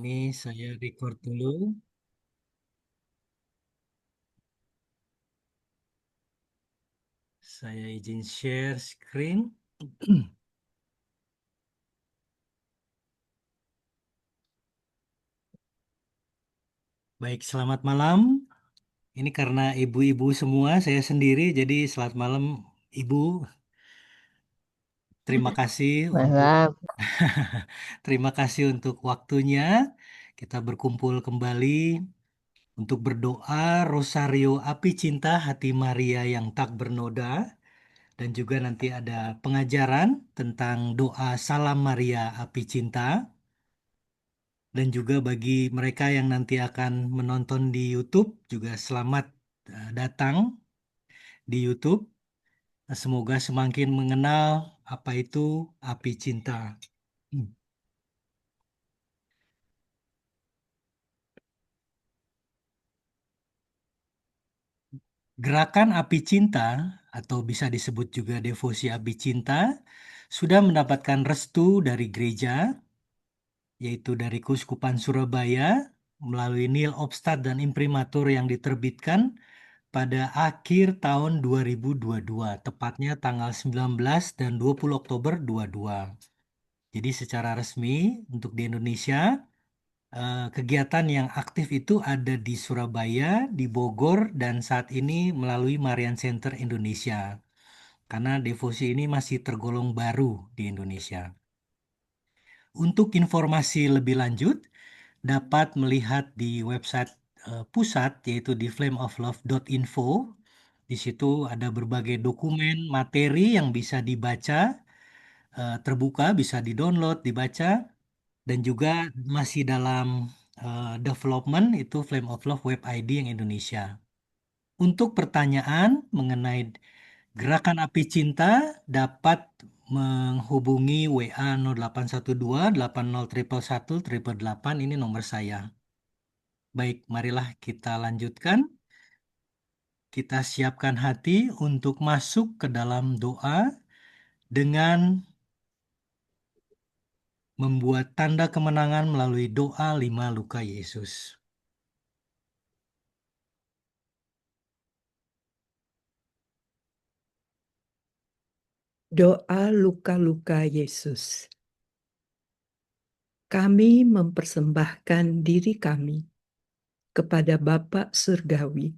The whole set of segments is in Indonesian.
Ini saya record dulu. Saya izin share screen. Baik, selamat malam. Ini karena ibu-ibu semua, saya sendiri, jadi selamat malam Ibu. Terima kasih untuk Malam. terima kasih untuk waktunya. Kita berkumpul kembali untuk berdoa Rosario Api Cinta Hati Maria yang tak bernoda dan juga nanti ada pengajaran tentang doa Salam Maria Api Cinta. Dan juga bagi mereka yang nanti akan menonton di YouTube, juga selamat datang di YouTube. Semoga semakin mengenal apa itu api cinta. Hmm. Gerakan api cinta, atau bisa disebut juga devosi api cinta, sudah mendapatkan restu dari gereja, yaitu dari Keuskupan Surabaya, melalui Nil Obstat dan Imprimatur yang diterbitkan pada akhir tahun 2022, tepatnya tanggal 19 dan 20 Oktober 22. Jadi secara resmi untuk di Indonesia, kegiatan yang aktif itu ada di Surabaya, di Bogor, dan saat ini melalui Marian Center Indonesia. Karena devosi ini masih tergolong baru di Indonesia. Untuk informasi lebih lanjut, dapat melihat di website pusat, yaitu di flameoflove.info. Di situ ada berbagai dokumen, materi yang bisa dibaca, terbuka, bisa di-download, dibaca, dan juga masih dalam development, itu Flame of Love Web ID yang Indonesia. Untuk pertanyaan mengenai Gerakan Api Cinta dapat menghubungi WA 0812 80 111 ini nomor saya. Baik, marilah kita lanjutkan. Kita siapkan hati untuk masuk ke dalam doa dengan membuat tanda kemenangan melalui doa 5 luka Yesus. Doa luka-luka Yesus. Kami mempersembahkan diri kami kepada Bapa Surgawi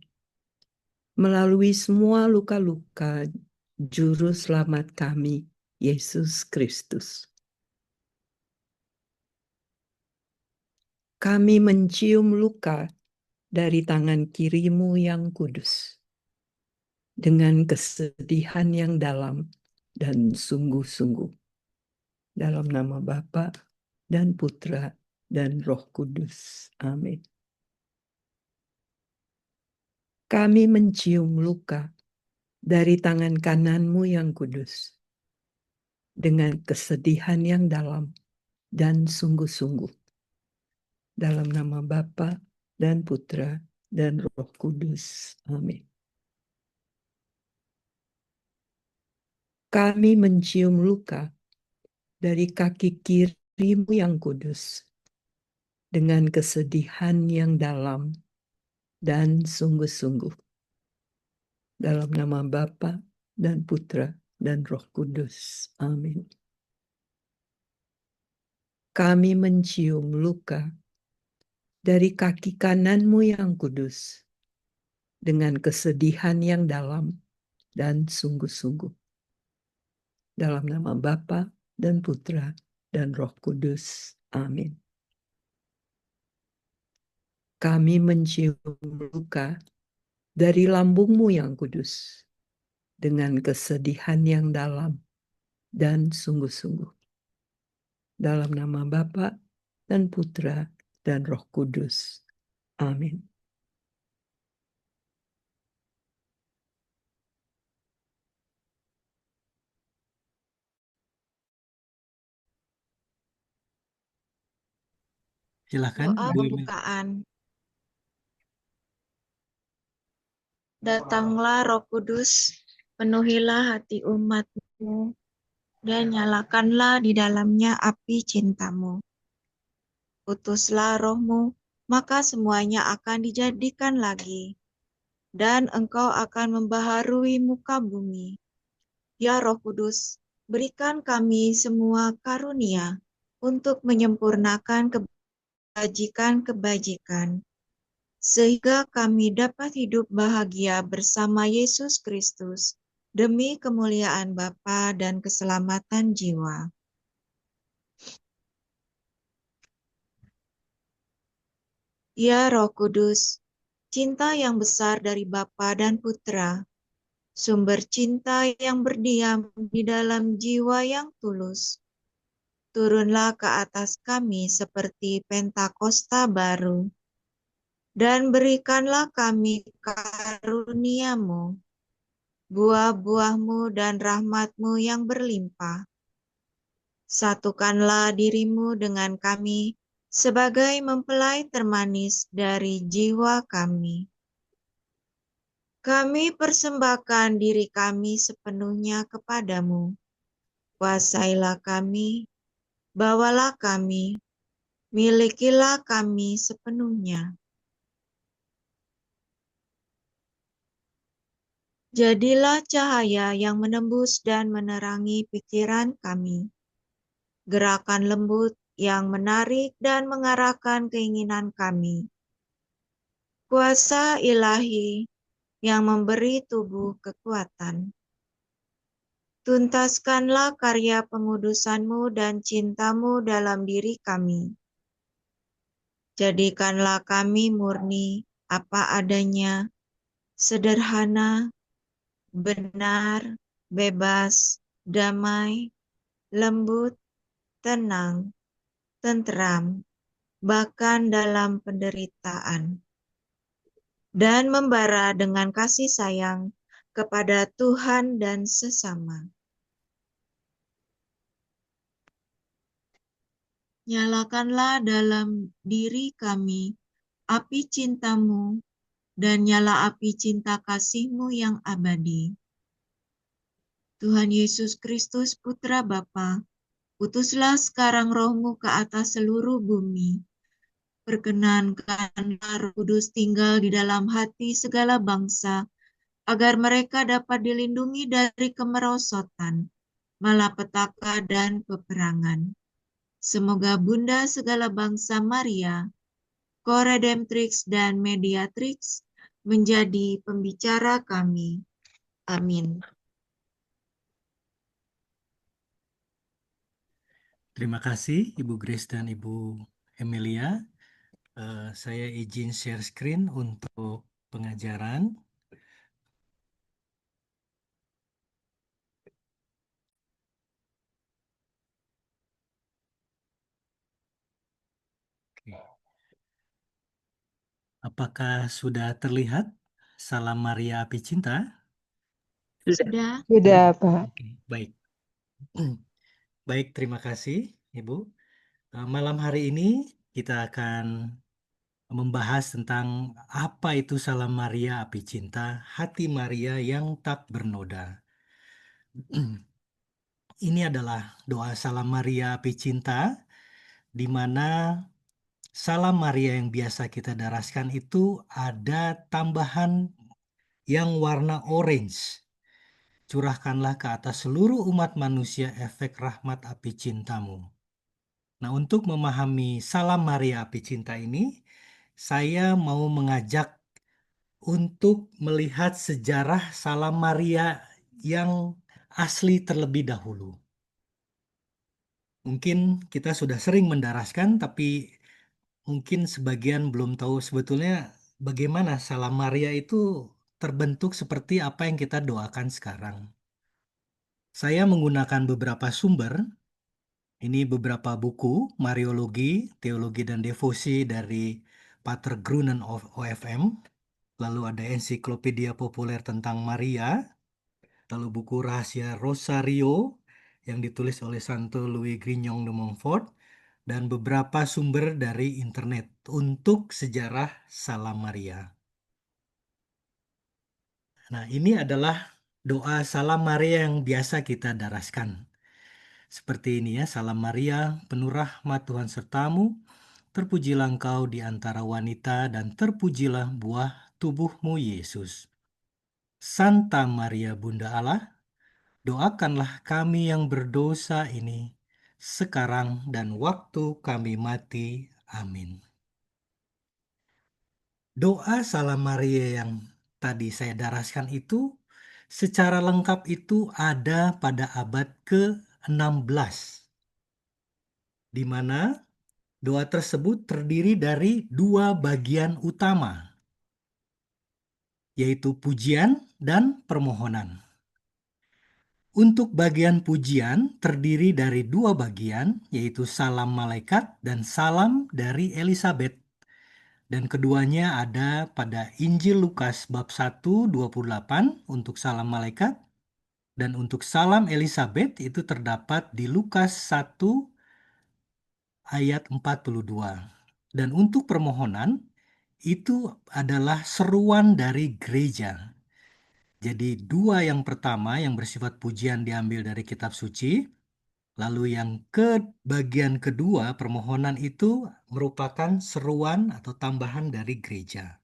melalui semua luka-luka Juru Selamat kami, Yesus Kristus. Kami mencium luka dari tangan kirimu yang kudus, dengan kesedihan yang dalam dan sungguh-sungguh. Dalam nama Bapa dan Putra dan Roh Kudus. Amin. Kami mencium luka dari tangan kananmu yang kudus, dengan kesedihan yang dalam dan sungguh-sungguh. Dalam nama Bapa dan Putra dan Roh Kudus. Amin. Kami mencium luka dari kaki kirimu yang kudus, dengan kesedihan yang dalam dan sungguh-sungguh. Dalam nama Bapa dan Putra dan Roh Kudus. Amin. Kami mencium luka dari kaki kananmu yang kudus, dengan kesedihan yang dalam dan sungguh-sungguh. Dalam nama Bapa dan Putra dan Roh Kudus. Amin. Kami mencium luka dari lambungmu yang kudus, dengan kesedihan yang dalam dan sungguh-sungguh. Dalam nama Bapa dan Putra dan Roh Kudus. Amin. Silakan, Doa Ibu Emil. pembukaan. Datanglah Roh Kudus, penuhilah hati umat-Mu, dan nyalakanlah di dalamnya api cinta-Mu. utuslah rohmu, maka semuanya akan dijadikan lagi, dan engkau akan membaharui muka bumi. Ya Roh Kudus, berikan kami semua karunia untuk menyempurnakan kebajikan-kebajikan, sehingga kami dapat hidup bahagia bersama Yesus Kristus demi kemuliaan Bapa dan keselamatan jiwa. Ya Roh Kudus, cinta yang besar dari Bapa dan Putra, sumber cinta yang berdiam di dalam jiwa yang tulus, turunlah ke atas kami seperti Pentakosta baru, dan berikanlah kami karunia-Mu, buah-buah-Mu dan rahmat-Mu yang berlimpah. Satukanlah dirimu dengan kami sebagai mempelai termanis dari jiwa kami. Kami persembahkan diri kami sepenuhnya kepadamu. Kuasailah kami, bawalah kami, milikilah kami sepenuhnya. Jadilah cahaya yang menembus dan menerangi pikiran kami, gerakan lembut yang menarik dan mengarahkan keinginan kami. Kuasa ilahi yang memberi tubuh kekuatan. Tuntaskanlah karya pengudusan-Mu dan cinta-Mu dalam diri kami. Jadikanlah kami murni apa adanya, sederhana, benar, bebas, damai, lembut, tenang, tentram, bahkan dalam penderitaan, dan membara dengan kasih sayang kepada Tuhan dan sesama. Nyalakanlah dalam diri kami api cinta-Mu dan nyala api cinta kasih-Mu yang abadi. Tuhan Yesus Kristus Putra Bapa, utuslah sekarang roh-Mu ke atas seluruh bumi. Perkenankanlah Roh Kudus tinggal di dalam hati segala bangsa, agar mereka dapat dilindungi dari kemerosotan, malapetaka, dan peperangan. Semoga Bunda segala bangsa Maria, Koredemptrix dan Mediatrix, menjadi pembicara kami. Amin. Terima kasih Ibu Grace dan Ibu Emilia. Saya izin share screen untuk pengajaran. Oke. Apakah sudah terlihat Salam Maria Api Cinta? Sudah. Sudah, Pak. Oke, baik. Baik, terima kasih Ibu. Malam hari ini kita akan membahas tentang apa itu Salam Maria Api Cinta, hati Maria yang tak bernoda. Ini adalah doa Salam Maria Api Cinta, di mana Salam Maria yang biasa kita daraskan itu ada tambahan yang warna orange. Curahkanlah ke atas seluruh umat manusia efek rahmat api cintamu. Nah, untuk memahami Salam Maria Api Cinta ini, saya mau mengajak untuk melihat sejarah Salam Maria yang asli terlebih dahulu. Mungkin kita sudah sering mendaraskan, tapi mungkin sebagian belum tahu sebetulnya bagaimana Salam Maria itu terbentuk seperti apa yang kita doakan sekarang. Saya menggunakan beberapa sumber. Ini beberapa buku, Mariologi, Teologi dan Devosi dari Pater Grunen of OFM. Lalu ada ensiklopedia populer tentang Maria. Lalu buku Rahasia Rosario yang ditulis oleh Santo Louis Grignon de Montfort. Dan beberapa sumber dari internet untuk sejarah Salam Maria. Nah, ini adalah doa Salam Maria yang biasa kita daraskan. Seperti ini ya, Salam Maria, penuh rahmat Tuhan sertamu, terpujilah engkau di antara wanita dan terpujilah buah tubuhmu Yesus. Santa Maria Bunda Allah, doakanlah kami yang berdosa ini, sekarang dan waktu kami mati. Amin. Doa Salam Maria yang tadi saya daraskan itu secara lengkap itu ada pada abad ke-16, di mana doa tersebut terdiri dari dua bagian utama, yaitu pujian dan permohonan. Untuk bagian pujian terdiri dari dua bagian, yaitu salam malaikat dan salam dari Elizabeth. Dan keduanya ada pada Injil Lukas bab 1:28 untuk salam malaikat, dan untuk salam Elizabeth itu terdapat di Lukas 1 ayat 42. Dan untuk permohonan itu adalah seruan dari gereja. Jadi dua yang pertama yang bersifat pujian diambil dari kitab suci, lalu yang ke bagian kedua permohonan itu merupakan seruan atau tambahan dari gereja.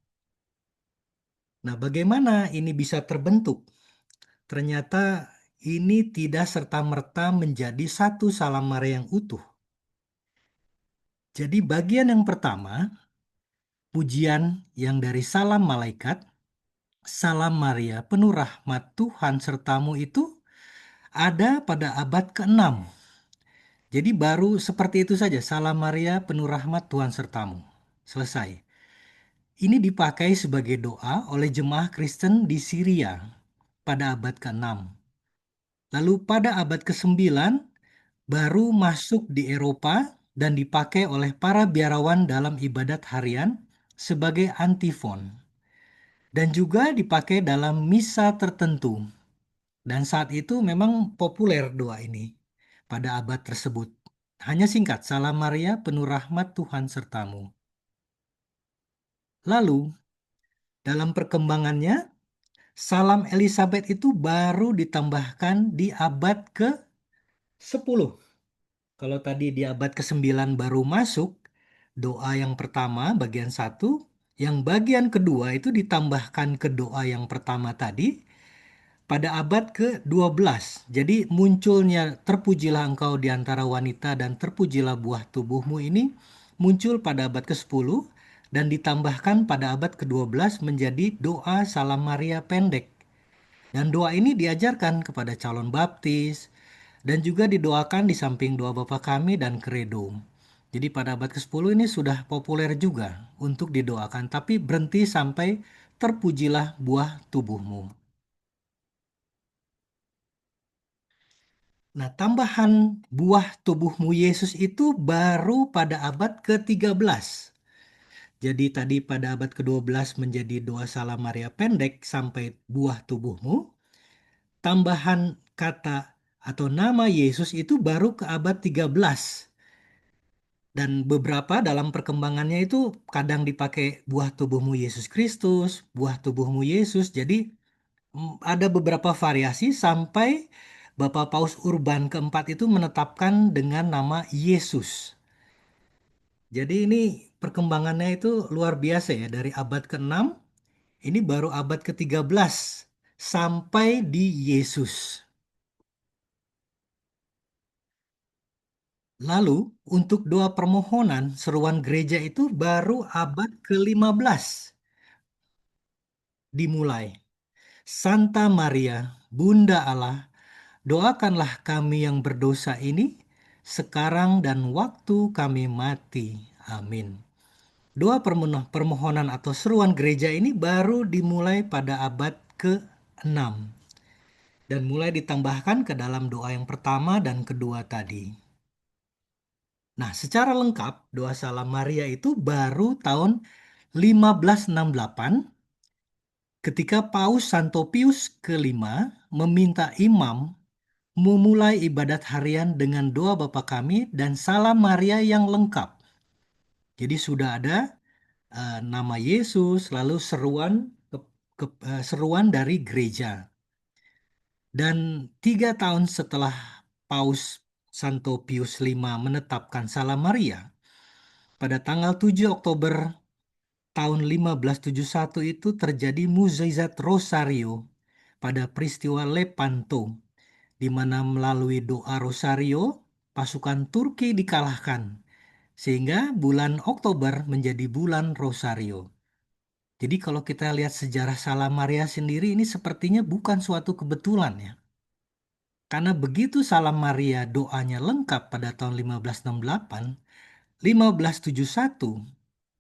Nah, bagaimana ini bisa terbentuk? Ternyata ini tidak serta-merta menjadi satu salam Maria yang utuh. Jadi bagian yang pertama, pujian yang dari salam malaikat, Salam Maria, penuh rahmat Tuhan sertamu itu ada pada abad ke-6. Jadi baru seperti itu saja, Salam Maria, penuh rahmat Tuhan sertamu. Selesai. Ini dipakai sebagai doa oleh jemaah Kristen di Syria pada abad ke-6. Lalu pada abad ke-9 baru masuk di Eropa dan dipakai oleh para biarawan dalam ibadat harian sebagai antifon. Dan juga dipakai dalam misa tertentu. Dan saat itu memang populer doa ini pada abad tersebut. Hanya singkat, Salam Maria, penuh rahmat Tuhan sertamu. Lalu, dalam perkembangannya, Salam Elizabeth itu baru ditambahkan di abad ke-10. Kalau tadi di abad ke-9 baru masuk, doa yang pertama bagian 1, yang bagian kedua itu ditambahkan ke doa yang pertama tadi, pada abad ke-12. Jadi munculnya terpujilah engkau di antara wanita dan terpujilah buah tubuhmu ini muncul pada abad ke-10 dan ditambahkan pada abad ke-12 menjadi doa Salam Maria pendek. Dan doa ini diajarkan kepada calon baptis dan juga didoakan di samping doa Bapa Kami dan Credo. Jadi pada abad ke-10 ini sudah populer juga untuk didoakan, tapi berhenti sampai terpujilah buah tubuhmu. Nah, tambahan buah tubuhmu Yesus itu baru pada abad ke-13. Jadi tadi pada abad ke-12 menjadi doa Salam Maria pendek sampai buah tubuhmu. Tambahan kata atau nama Yesus itu baru ke abad 13. Dan beberapa dalam perkembangannya itu kadang dipakai buah tubuhmu Yesus Kristus, buah tubuhmu Yesus. Jadi ada beberapa variasi sampai Bapak Paus Urban keempat itu menetapkan dengan nama Yesus. Jadi ini perkembangannya itu luar biasa ya. Dari abad ke-6, ini baru abad ke-13 sampai di Yesus. Lalu untuk doa permohonan seruan gereja itu baru abad ke-15 dimulai. Santa Maria, Bunda Allah, doakanlah kami yang berdosa ini sekarang dan waktu kami mati. Amin. Doa permohonan atau seruan gereja ini baru dimulai pada abad ke-6 dan mulai ditambahkan ke dalam doa yang pertama dan kedua tadi. Nah, secara lengkap doa Salam Maria itu baru tahun 1568 ketika Paus Santo Pius kelima meminta imam memulai ibadat harian dengan doa Bapa Kami dan Salam Maria yang lengkap. Jadi sudah ada nama Yesus, lalu seruan dari gereja. Dan 3 tahun setelah Paus Santo Pius V menetapkan Salam Maria, pada tanggal 7 Oktober tahun 1571 itu terjadi mukjizat Rosario pada peristiwa Lepanto, di mana melalui doa Rosario, pasukan Turki dikalahkan, sehingga bulan Oktober menjadi bulan Rosario. Jadi kalau kita lihat sejarah Salam Maria sendiri, ini sepertinya bukan suatu kebetulan ya. Karena begitu Salam Maria doanya lengkap pada tahun 1568, 1571,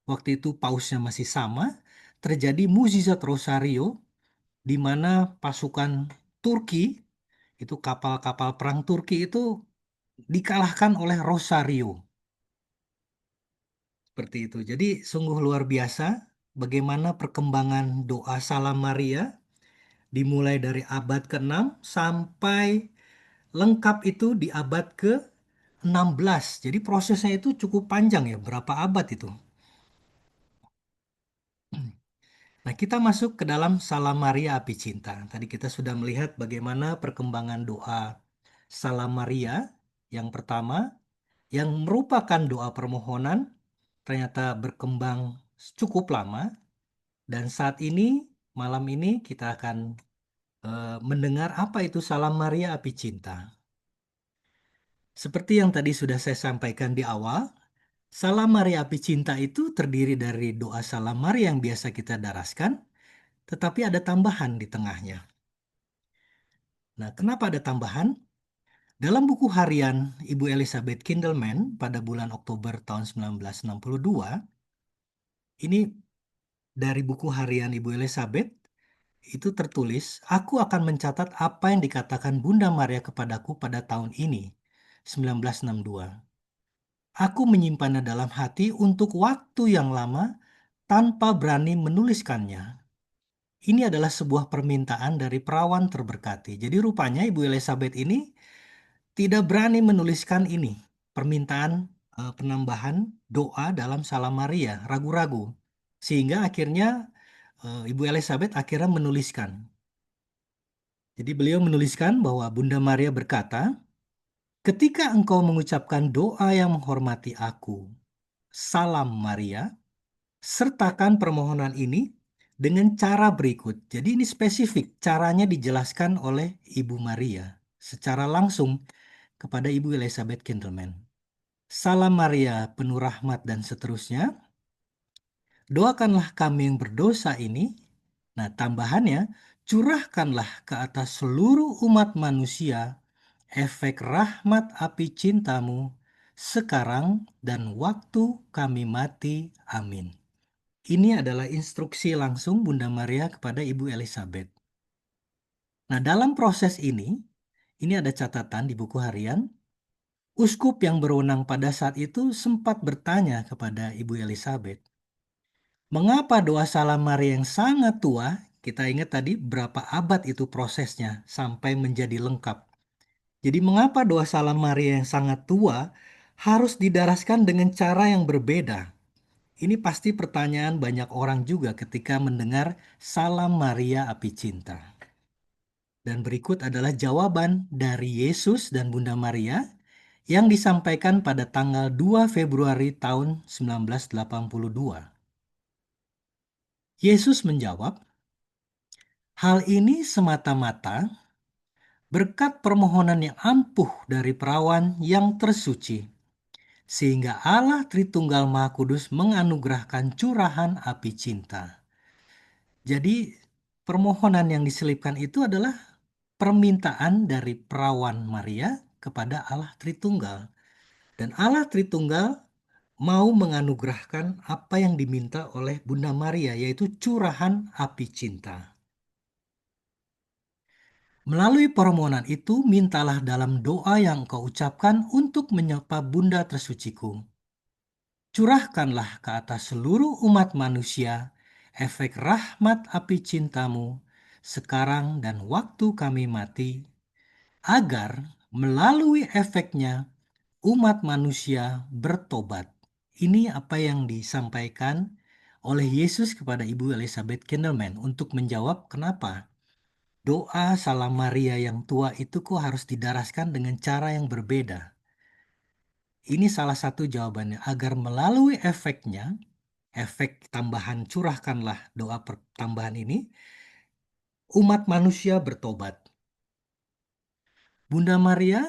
waktu itu pausnya masih sama, terjadi mukjizat Rosario di mana pasukan Turki, itu kapal-kapal perang Turki itu dikalahkan oleh Rosario. Seperti itu. Jadi sungguh luar biasa bagaimana perkembangan doa Salam Maria dimulai dari abad ke-6 sampai lengkap itu di abad ke-16. Jadi prosesnya itu cukup panjang ya, berapa abad itu. Nah, kita masuk ke dalam Salam Maria Api Cinta. Tadi kita sudah melihat bagaimana perkembangan doa Salam Maria yang pertama, yang merupakan doa permohonan, ternyata berkembang cukup lama. Dan saat ini, malam ini kita akan mendengar apa itu Salam Maria Api Cinta. Seperti yang tadi sudah saya sampaikan di awal, Salam Maria Api Cinta itu terdiri dari doa Salam Maria yang biasa kita daraskan, tetapi ada tambahan di tengahnya. Nah, kenapa ada tambahan? Dalam buku harian Ibu Elizabeth Kindleman pada bulan Oktober tahun 1962, ini dari buku harian Ibu Elizabeth, itu tertulis, "Aku akan mencatat apa yang dikatakan Bunda Maria kepadaku pada tahun ini, 1962. Aku menyimpannya dalam hati untuk waktu yang lama tanpa berani menuliskannya. Ini adalah sebuah permintaan dari perawan terberkati." Jadi rupanya Ibu Elizabeth ini tidak berani menuliskan ini, permintaan penambahan doa dalam Salam Maria, ragu-ragu. Sehingga akhirnya Ibu Elizabeth akhirnya menuliskan. Jadi beliau menuliskan bahwa Bunda Maria berkata, "Ketika engkau mengucapkan doa yang menghormati aku, Salam Maria, sertakan permohonan ini dengan cara berikut." Jadi ini spesifik, caranya dijelaskan oleh Ibu Maria secara langsung kepada Ibu Elizabeth Kindleman. "Salam Maria, penuh rahmat," dan seterusnya. "Doakanlah kami yang berdosa ini." Nah, tambahannya, "Curahkanlah ke atas seluruh umat manusia efek rahmat api cintamu sekarang dan waktu kami mati. Amin." Ini adalah instruksi langsung Bunda Maria kepada Ibu Elizabeth. Nah, dalam proses ini ada catatan di buku harian, uskup yang berwenang pada saat itu sempat bertanya kepada Ibu Elizabeth, "Mengapa doa Salam Maria yang sangat tua," kita ingat tadi berapa abad itu prosesnya sampai menjadi lengkap. Jadi mengapa doa Salam Maria yang sangat tua harus didaraskan dengan cara yang berbeda? Ini pasti pertanyaan banyak orang juga ketika mendengar Salam Maria Api Cinta. Dan berikut adalah jawaban dari Yesus dan Bunda Maria yang disampaikan pada tanggal 2 Februari tahun 1982. Yesus menjawab, "Hal ini semata-mata berkat permohonan yang ampuh dari perawan yang tersuci, sehingga Allah Tritunggal Maha Kudus menganugerahkan curahan api cinta." Jadi permohonan yang diselipkan itu adalah permintaan dari perawan Maria kepada Allah Tritunggal. Dan Allah Tritunggal mau menganugerahkan apa yang diminta oleh Bunda Maria, yaitu curahan api cinta. Melalui permohonan itu, mintalah dalam doa yang engkau ucapkan untuk menyapa Bunda tersuciku. Curahkanlah ke atas seluruh umat manusia efek rahmat api cintamu sekarang dan waktu kami mati, agar melalui efeknya umat manusia bertobat. Ini apa yang disampaikan oleh Yesus kepada Ibu Elizabeth Kindleman untuk menjawab kenapa doa Salam Maria yang tua itu kok harus didaraskan dengan cara yang berbeda. Ini salah satu jawabannya. Agar melalui efeknya, efek tambahan curahkanlah doa tambahan ini, umat manusia bertobat. Bunda Maria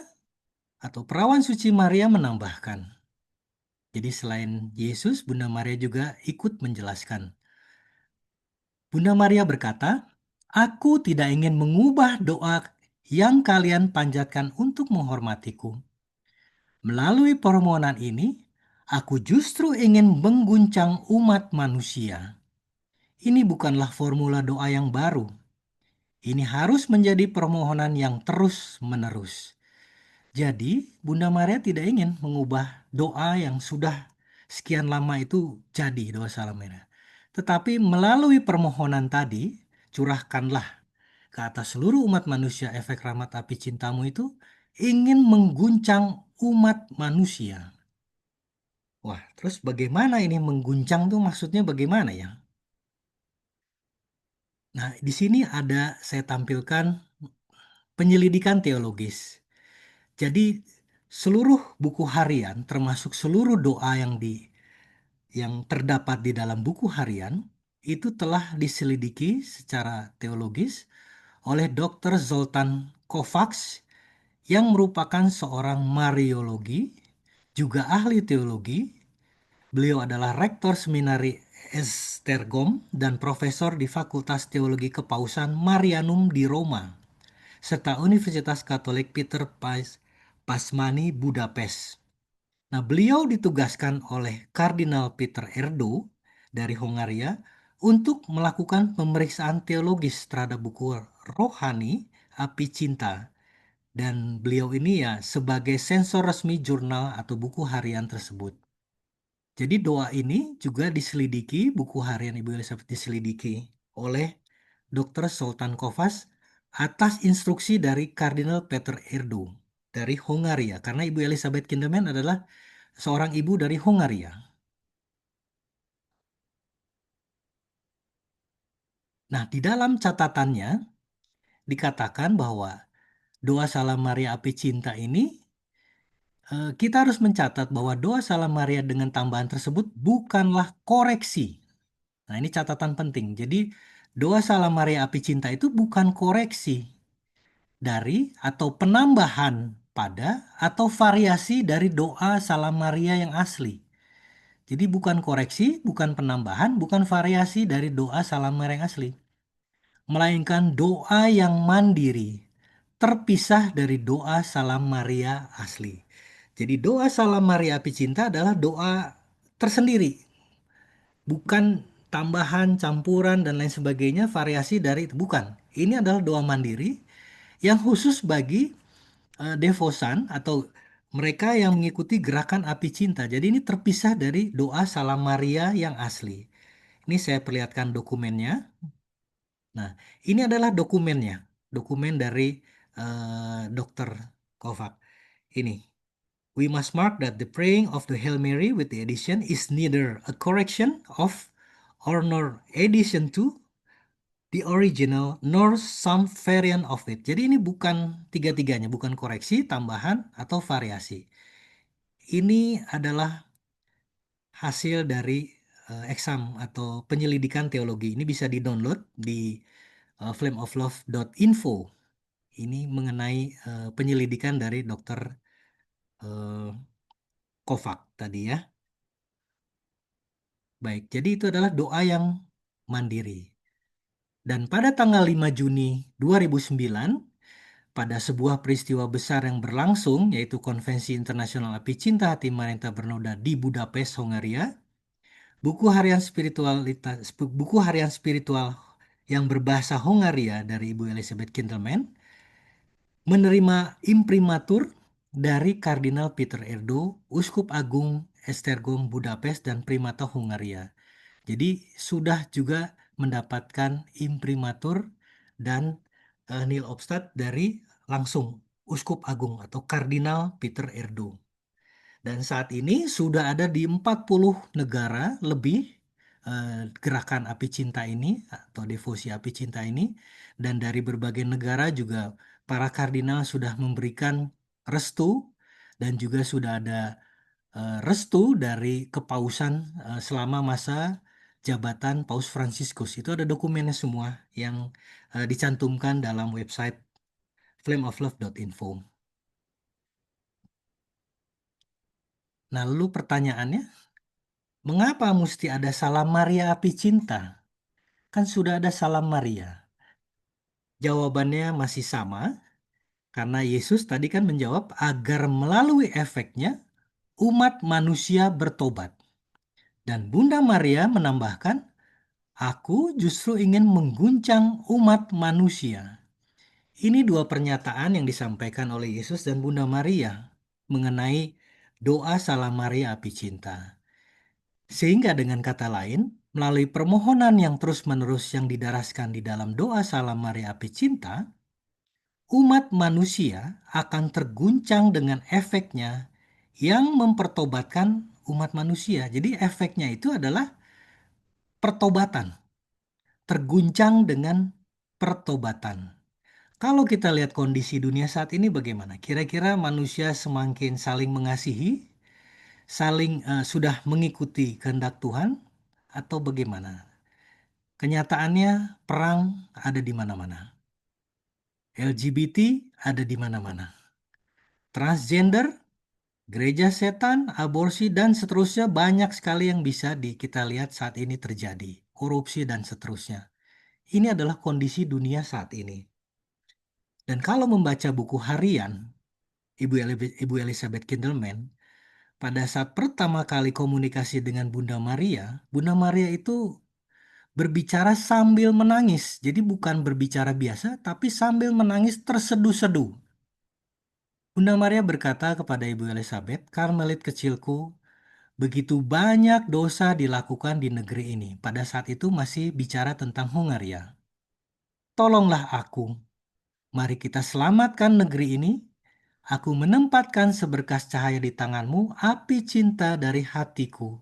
atau Perawan Suci Maria menambahkan. Jadi selain Yesus, Bunda Maria juga ikut menjelaskan. Bunda Maria berkata, "Aku tidak ingin mengubah doa yang kalian panjatkan untuk menghormatiku. Melalui permohonan ini, aku justru ingin mengguncang umat manusia. Ini bukanlah formula doa yang baru. Ini harus menjadi permohonan yang terus-menerus." Jadi, Bunda Maria tidak ingin mengubah doa yang sudah sekian lama itu jadi doa salam merah. Tetapi melalui permohonan tadi, curahkanlah ke atas seluruh umat manusia efek rahmat api cintamu itu ingin mengguncang umat manusia. Wah, terus bagaimana ini mengguncang tuh maksudnya bagaimana ya? Nah, di sini saya tampilkan penyelidikan teologis. Jadi seluruh buku harian termasuk seluruh doa yang terdapat di dalam buku harian itu telah diselidiki secara teologis oleh Dr. Zoltan Kovacs yang merupakan seorang Mariologi, juga ahli teologi. Beliau adalah rektor seminari Esztergom dan profesor di Fakultas Teologi Kepausan Marianum di Roma, serta Universitas Katolik Peter Pasmani Budapest. Nah, beliau ditugaskan oleh Kardinal Peter Erdo dari Hongaria untuk melakukan pemeriksaan teologis terhadap buku rohani Api Cinta. Dan beliau ini ya sebagai sensor resmi jurnal atau buku harian tersebut. Jadi doa ini juga diselidiki, buku harian Ibu Elizabeth diselidiki oleh Dr. Sultan Kovas atas instruksi dari Kardinal Peter Erdo dari Hongaria. Karena Ibu Elizabeth Kinderman adalah seorang ibu dari Hongaria. Nah, di dalam catatannya dikatakan bahwa doa Salam Maria Api Cinta ini kita harus mencatat bahwa doa Salam Maria dengan tambahan tersebut bukanlah koreksi. Nah, ini catatan penting. Jadi, doa Salam Maria Api Cinta itu bukan koreksi dari atau penambahan pada atau variasi dari doa Salam Maria yang asli. Jadi bukan koreksi, bukan penambahan, bukan variasi dari doa Salam Maria yang asli, melainkan doa yang mandiri, terpisah dari doa Salam Maria asli. Jadi doa Salam Maria Api Cinta adalah doa tersendiri, bukan tambahan, campuran, dan lain sebagainya, variasi dari itu. Bukan. Ini adalah doa mandiri yang khusus bagi devosan atau mereka yang mengikuti gerakan api cinta. Jadi ini terpisah dari doa Salam Maria yang asli. Ini saya perlihatkan dokumennya. Nah, ini adalah dokumennya. Dokumen dari Dr. Kovac. Ini. We must mark that the praying of the Hail Mary with the addition is neither a correction of or nor addition to the original nor some variant of it. Jadi ini bukan tiga-tiganya, bukan koreksi, tambahan, atau variasi. Ini adalah hasil dari eksam atau penyelidikan teologi. Ini bisa di-download di flameoflove.info. Ini mengenai penyelidikan dari Dr. Kovac tadi ya. Baik, jadi itu adalah doa yang mandiri. Dan pada tanggal 5 Juni 2009, pada sebuah peristiwa besar yang berlangsung, yaitu Konvensi Internasional Api Cinta Hati Marenta Bernoda di Budapest, Hongaria, buku harian spiritual yang berbahasa Hongaria dari Ibu Elizabeth Kindelman menerima imprimatur dari Kardinal Peter Erdo, Uskup Agung Esztergom Budapest dan Primata Hongaria. Jadi sudah juga mendapatkan imprimatur dan nil obstat dari langsung Uskup Agung atau Kardinal Peter Erdo. Dan saat ini sudah ada di 40 negara lebih gerakan api cinta ini atau devosi api cinta ini. Dan dari berbagai negara juga para kardinal sudah memberikan restu dan juga sudah ada restu dari kepausan selama masa jabatan Paus Fransiskus. Itu ada dokumennya semua yang dicantumkan dalam website flameoflove.info. Nah, lalu pertanyaannya, mengapa mesti ada Salam Maria Api Cinta? Kan sudah ada Salam Maria. Jawabannya masih sama, karena Yesus tadi kan menjawab agar melalui efeknya umat manusia bertobat. Dan Bunda Maria menambahkan, aku justru ingin mengguncang umat manusia. Ini dua pernyataan yang disampaikan oleh Yesus dan Bunda Maria mengenai doa Salam Maria Api Cinta. Sehingga dengan kata lain, melalui permohonan yang terus-menerus yang didaraskan di dalam doa Salam Maria Api Cinta, umat manusia akan terguncang dengan efeknya yang mempertobatkan umat manusia. Jadi efeknya itu adalah pertobatan, terguncang dengan pertobatan. Kalau kita lihat kondisi dunia saat ini bagaimana? Kira-kira manusia semakin saling mengasihi, saling sudah mengikuti kehendak Tuhan, atau bagaimana? Kenyataannya perang ada di mana-mana. LGBT ada di mana-mana. Transgender, gereja setan, aborsi, dan seterusnya banyak sekali yang bisa kita lihat saat ini terjadi. Korupsi dan seterusnya. Ini adalah kondisi dunia saat ini. Dan kalau membaca buku harian Ibu Elizabeth Kindelman, pada saat pertama kali komunikasi dengan Bunda Maria itu berbicara sambil menangis. Jadi bukan berbicara biasa, tapi sambil menangis terseduh-seduh. Bunda Maria berkata kepada Ibu Elizabeth, Karmelit kecilku, begitu banyak dosa dilakukan di negeri ini. Pada saat itu masih bicara tentang Hungaria. Tolonglah aku. Mari kita selamatkan negeri ini. Aku menempatkan seberkas cahaya di tanganmu, api cinta dari hatiku.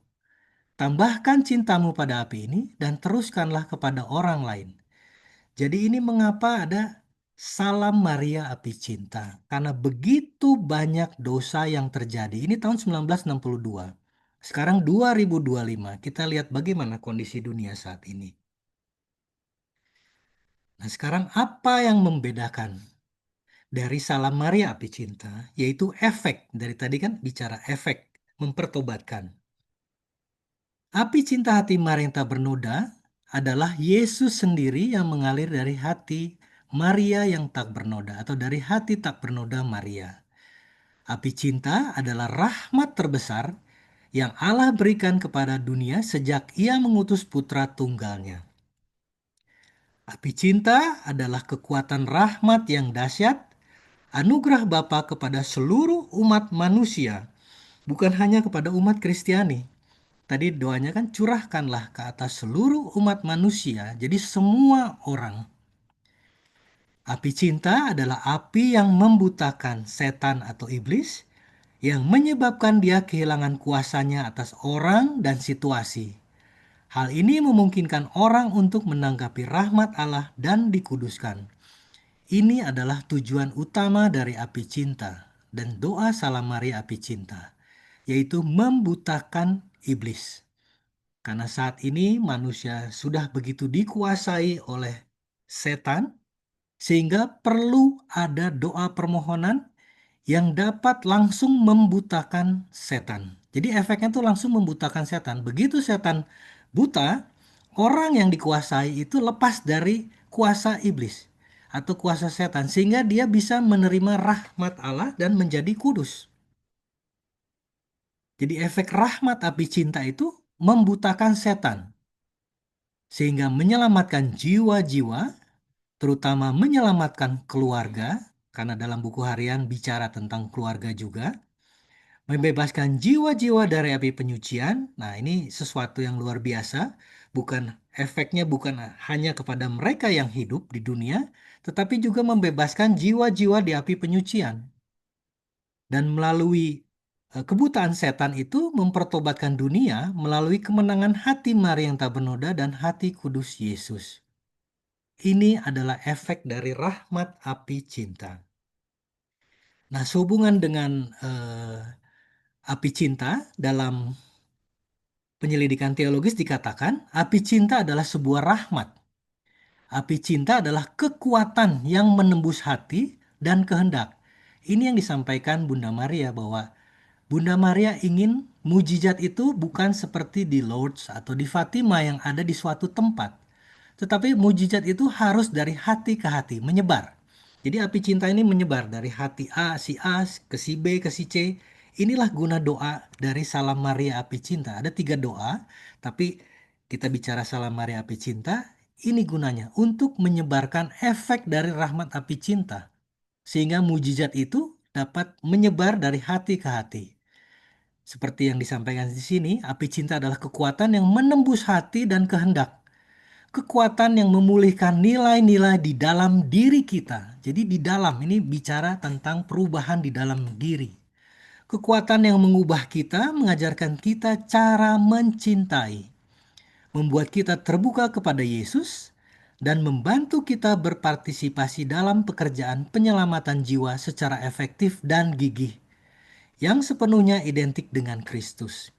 Tambahkan cintamu pada api ini dan teruskanlah kepada orang lain. Jadi ini mengapa ada Salam Maria Api Cinta. Karena begitu banyak dosa yang terjadi. Ini tahun 1962. Sekarang 2025. Kita lihat bagaimana kondisi dunia saat ini. Nah, sekarang apa yang membedakan dari Salam Maria Api Cinta? Yaitu efek. Dari tadi kan bicara efek. Mempertobatkan. Api cinta hati Maria yang tak bernoda adalah Yesus sendiri yang mengalir dari hati Maria yang tak bernoda atau dari hati tak bernoda Maria. Api cinta adalah rahmat terbesar yang Allah berikan kepada dunia sejak Ia mengutus putra tunggalnya. Api cinta adalah kekuatan rahmat yang dahsyat, anugerah Bapa kepada seluruh umat manusia, bukan hanya kepada umat Kristiani. Tadi doanya kan curahkanlah ke atas seluruh umat manusia, jadi semua orang. Api cinta adalah api yang membutakan setan atau iblis, yang menyebabkan dia kehilangan kuasanya atas orang dan situasi. Hal ini memungkinkan orang untuk menanggapi rahmat Allah dan dikuduskan. Ini adalah tujuan utama dari api cinta dan doa Salam Maria Api Cinta, yaitu membutakan iblis. Karena saat ini manusia sudah begitu dikuasai oleh setan, sehingga perlu ada doa permohonan yang dapat langsung membutakan setan. Jadi efeknya itu langsung membutakan setan. Begitu setan buta, orang yang dikuasai itu lepas dari kuasa iblis atau kuasa setan, sehingga dia bisa menerima rahmat Allah dan menjadi kudus. Jadi efek rahmat api cinta itu membutakan setan, sehingga menyelamatkan jiwa-jiwa, terutama menyelamatkan keluarga, karena dalam buku harian bicara tentang keluarga juga, membebaskan jiwa-jiwa dari api penyucian. Nah, ini sesuatu yang luar biasa, efeknya bukan hanya kepada mereka yang hidup di dunia, tetapi juga membebaskan jiwa-jiwa di api penyucian. Dan melalui kebutaan setan itu mempertobatkan dunia melalui kemenangan hati Maria yang tak bernoda dan hati kudus Yesus. Ini adalah efek dari rahmat api cinta. Nah, sehubungan dengan api cinta dalam penyelidikan teologis dikatakan api cinta adalah sebuah rahmat. Api cinta adalah kekuatan yang menembus hati dan kehendak. Ini yang disampaikan Bunda Maria bahwa Bunda Maria ingin mujizat itu bukan seperti di Lourdes atau di Fatima yang ada di suatu tempat. Tetapi mujizat itu harus dari hati ke hati, menyebar. Jadi api cinta ini menyebar dari hati A ke si B ke si C. Inilah guna doa dari Salam Maria Api Cinta. Ada 3 doa, tapi kita bicara Salam Maria Api Cinta, ini gunanya untuk menyebarkan efek dari rahmat api cinta. Sehingga mujizat itu dapat menyebar dari hati ke hati. Seperti yang disampaikan di sini, api cinta adalah kekuatan yang menembus hati dan kehendak. Kekuatan yang memulihkan nilai-nilai di dalam diri kita. Jadi di dalam ini bicara tentang perubahan di dalam diri. Kekuatan yang mengubah kita, mengajarkan kita cara mencintai. Membuat kita terbuka kepada Yesus dan membantu kita berpartisipasi dalam pekerjaan penyelamatan jiwa secara efektif dan gigih yang sepenuhnya identik dengan Kristus.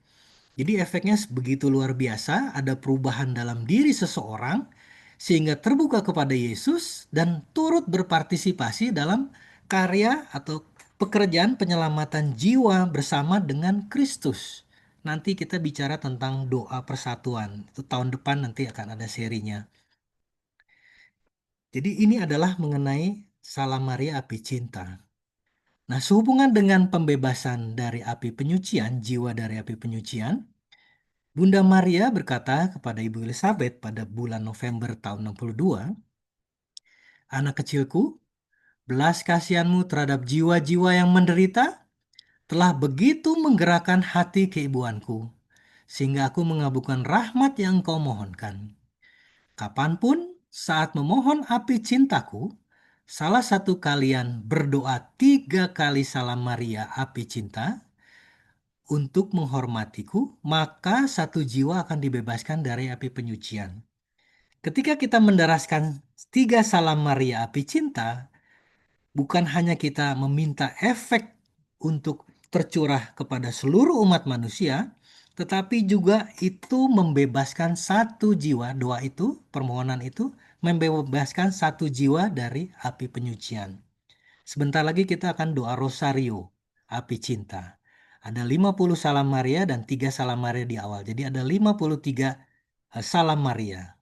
Jadi efeknya begitu luar biasa, ada perubahan dalam diri seseorang sehingga terbuka kepada Yesus dan turut berpartisipasi dalam karya atau pekerjaan penyelamatan jiwa bersama dengan Kristus. Nanti kita bicara tentang doa persatuan. Itu tahun depan nanti akan ada serinya. Jadi ini adalah mengenai Salam Maria Api Cinta. Nah, sehubungan dengan pembebasan dari api penyucian, jiwa dari api penyucian, Bunda Maria berkata kepada Ibu Elizabeth pada bulan November tahun 62, "Anak kecilku, belas kasihanmu terhadap jiwa-jiwa yang menderita telah begitu menggerakkan hati keibuanku, sehingga aku mengabulkan rahmat yang kau mohonkan. Kapanpun saat memohon api cintaku, salah satu kalian berdoa 3 kali Salam Maria Api Cinta untuk menghormatiku, maka satu jiwa akan dibebaskan dari api penyucian." Ketika kita mendaraskan 3 Salam Maria Api Cinta, bukan hanya kita meminta efek untuk tercurah kepada seluruh umat manusia, tetapi juga itu membebaskan satu jiwa. Doa itu, permohonan itu, membebaskan satu jiwa dari api penyucian. Sebentar lagi kita akan doa Rosario, Api Cinta. Ada 50 Salam Maria dan 3 Salam Maria di awal. Jadi ada 53 Salam Maria.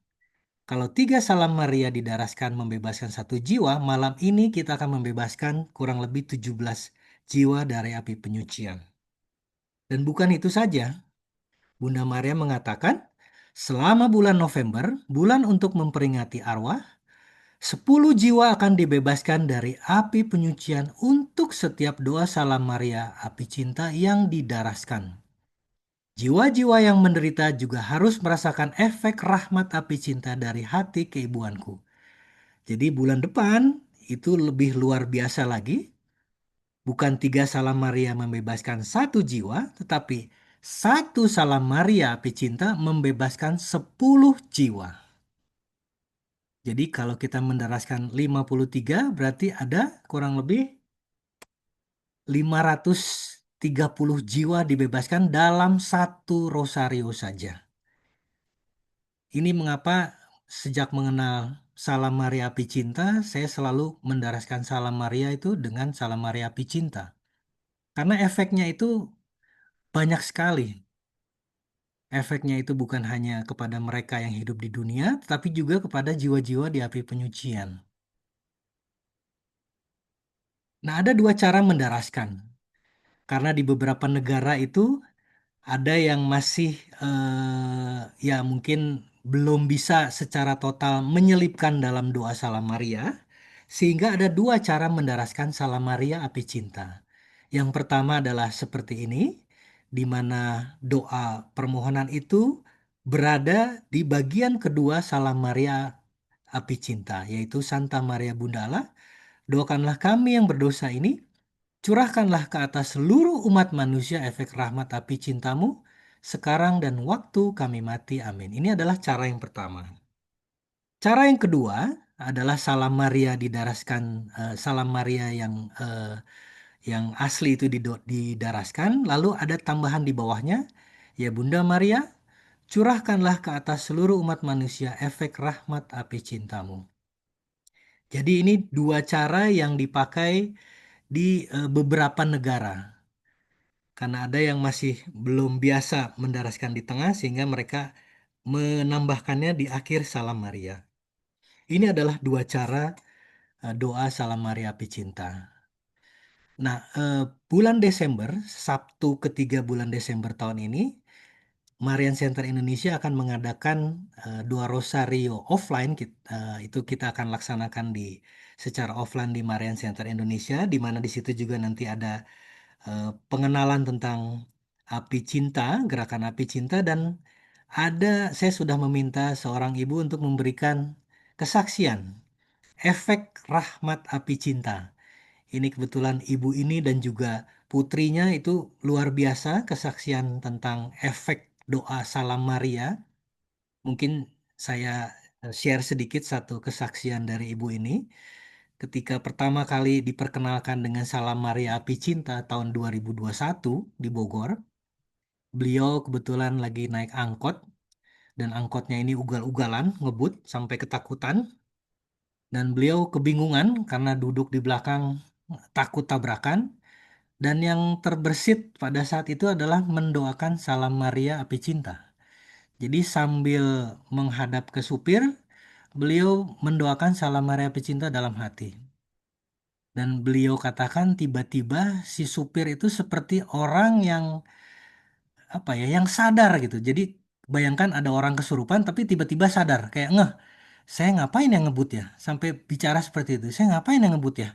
Kalau 3 Salam Maria didaraskan membebaskan satu jiwa, malam ini kita akan membebaskan kurang lebih 17 jiwa dari api penyucian. Dan bukan itu saja, Bunda Maria mengatakan, selama bulan November, bulan untuk memperingati arwah, 10 jiwa akan dibebaskan dari api penyucian untuk setiap doa Salam Maria Api Cinta yang didaraskan. Jiwa-jiwa yang menderita juga harus merasakan efek rahmat api cinta dari hati keibuanku. Jadi bulan depan itu lebih luar biasa lagi. Bukan 3 Salam Maria membebaskan satu jiwa, tetapi 1 Salam Maria Api Cinta membebaskan 10 jiwa. Jadi kalau kita mendaraskan 53, berarti ada kurang lebih 530 jiwa dibebaskan dalam satu rosario saja. Ini mengapa sejak mengenal Salam Maria Api Cinta, saya selalu mendaraskan Salam Maria itu dengan Salam Maria Api Cinta. Karena efeknya itu banyak sekali. Efeknya itu bukan hanya kepada mereka yang hidup di dunia, tetapi juga kepada jiwa-jiwa di api penyucian. Nah, ada 2 cara mendaraskan. Karena di beberapa negara itu ada yang masih ya mungkin belum bisa secara total menyelipkan dalam doa Salam Maria, sehingga ada 2 cara mendaraskan Salam Maria Api Cinta. Yang pertama adalah seperti ini, di mana doa permohonan itu berada di bagian kedua Salam Maria Api Cinta, yaitu Santa Maria Bunda Allah, doakanlah kami yang berdosa ini, curahkanlah ke atas seluruh umat manusia efek rahmat api cintamu, sekarang dan waktu kami mati. Amin. Ini adalah cara yang pertama. Cara yang kedua adalah Salam Maria didaraskan, Salam Maria yang asli itu didaraskan, lalu ada tambahan di bawahnya, ya Bunda Maria, curahkanlah ke atas seluruh umat manusia efek rahmat api cintamu. Jadi ini dua cara yang dipakai di beberapa negara. Karena ada yang masih belum biasa mendaraskan di tengah sehingga mereka menambahkannya di akhir Salam Maria. Ini adalah dua cara doa Salam Maria Api Cinta. Nah, bulan Desember, Sabtu ketiga bulan Desember tahun ini, Marian Center Indonesia akan mengadakan dua rosario offline. Itu kita akan laksanakan secara offline di Marian Center Indonesia, di mana di situ juga nanti ada pengenalan tentang api cinta, gerakan api cinta, dan saya sudah meminta seorang ibu untuk memberikan kesaksian efek rahmat api cinta. Ini kebetulan ibu ini dan juga putrinya itu luar biasa kesaksian tentang efek doa Salam Maria. Mungkin saya share sedikit satu kesaksian dari ibu ini. Ketika pertama kali diperkenalkan dengan Salam Maria Api Cinta tahun 2021 di Bogor, beliau kebetulan lagi naik angkot dan angkotnya ini ugal-ugalan, ngebut sampai ketakutan dan beliau kebingungan karena duduk di belakang takut tabrakan dan yang terbersit pada saat itu adalah mendoakan Salam Maria Api Cinta. Jadi sambil menghadap ke supir, beliau mendoakan Salam Maria Api Cinta dalam hati. Dan beliau katakan tiba-tiba si supir itu seperti orang yang apa ya, yang sadar gitu. Jadi bayangkan ada orang kesurupan tapi tiba-tiba sadar, kayak ngeh, saya ngapain yang ngebut ya? Sampai bicara seperti itu, saya ngapain yang ngebut ya?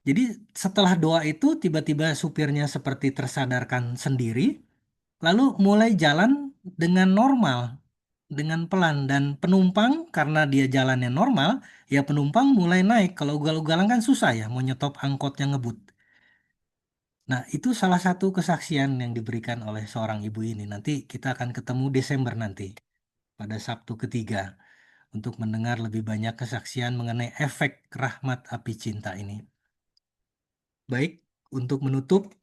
Jadi setelah doa itu tiba-tiba supirnya seperti tersadarkan sendiri, lalu mulai jalan dengan normal, dengan pelan dan penumpang karena dia jalannya normal, ya penumpang mulai naik. Kalau ugal-ugalan kan susah ya mau nyetop angkotnya ngebut. Nah, itu salah satu kesaksian yang diberikan oleh seorang ibu ini. Nanti kita akan ketemu Desember nanti pada Sabtu ketiga untuk mendengar lebih banyak kesaksian mengenai efek rahmat api cinta ini. Baik, untuk menutup,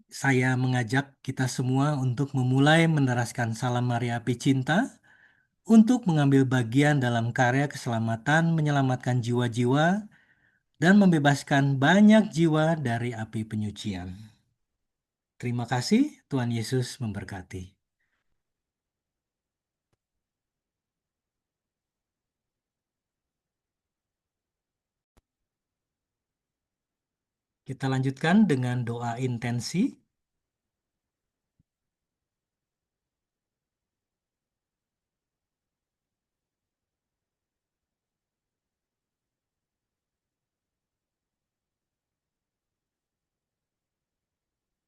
saya mengajak kita semua untuk memulai menderaskan Salam Maria Api Cinta untuk mengambil bagian dalam karya keselamatan, menyelamatkan jiwa-jiwa, dan membebaskan banyak jiwa dari api penyucian. Terima kasih, Tuhan Yesus memberkati. Kita lanjutkan dengan doa intensi.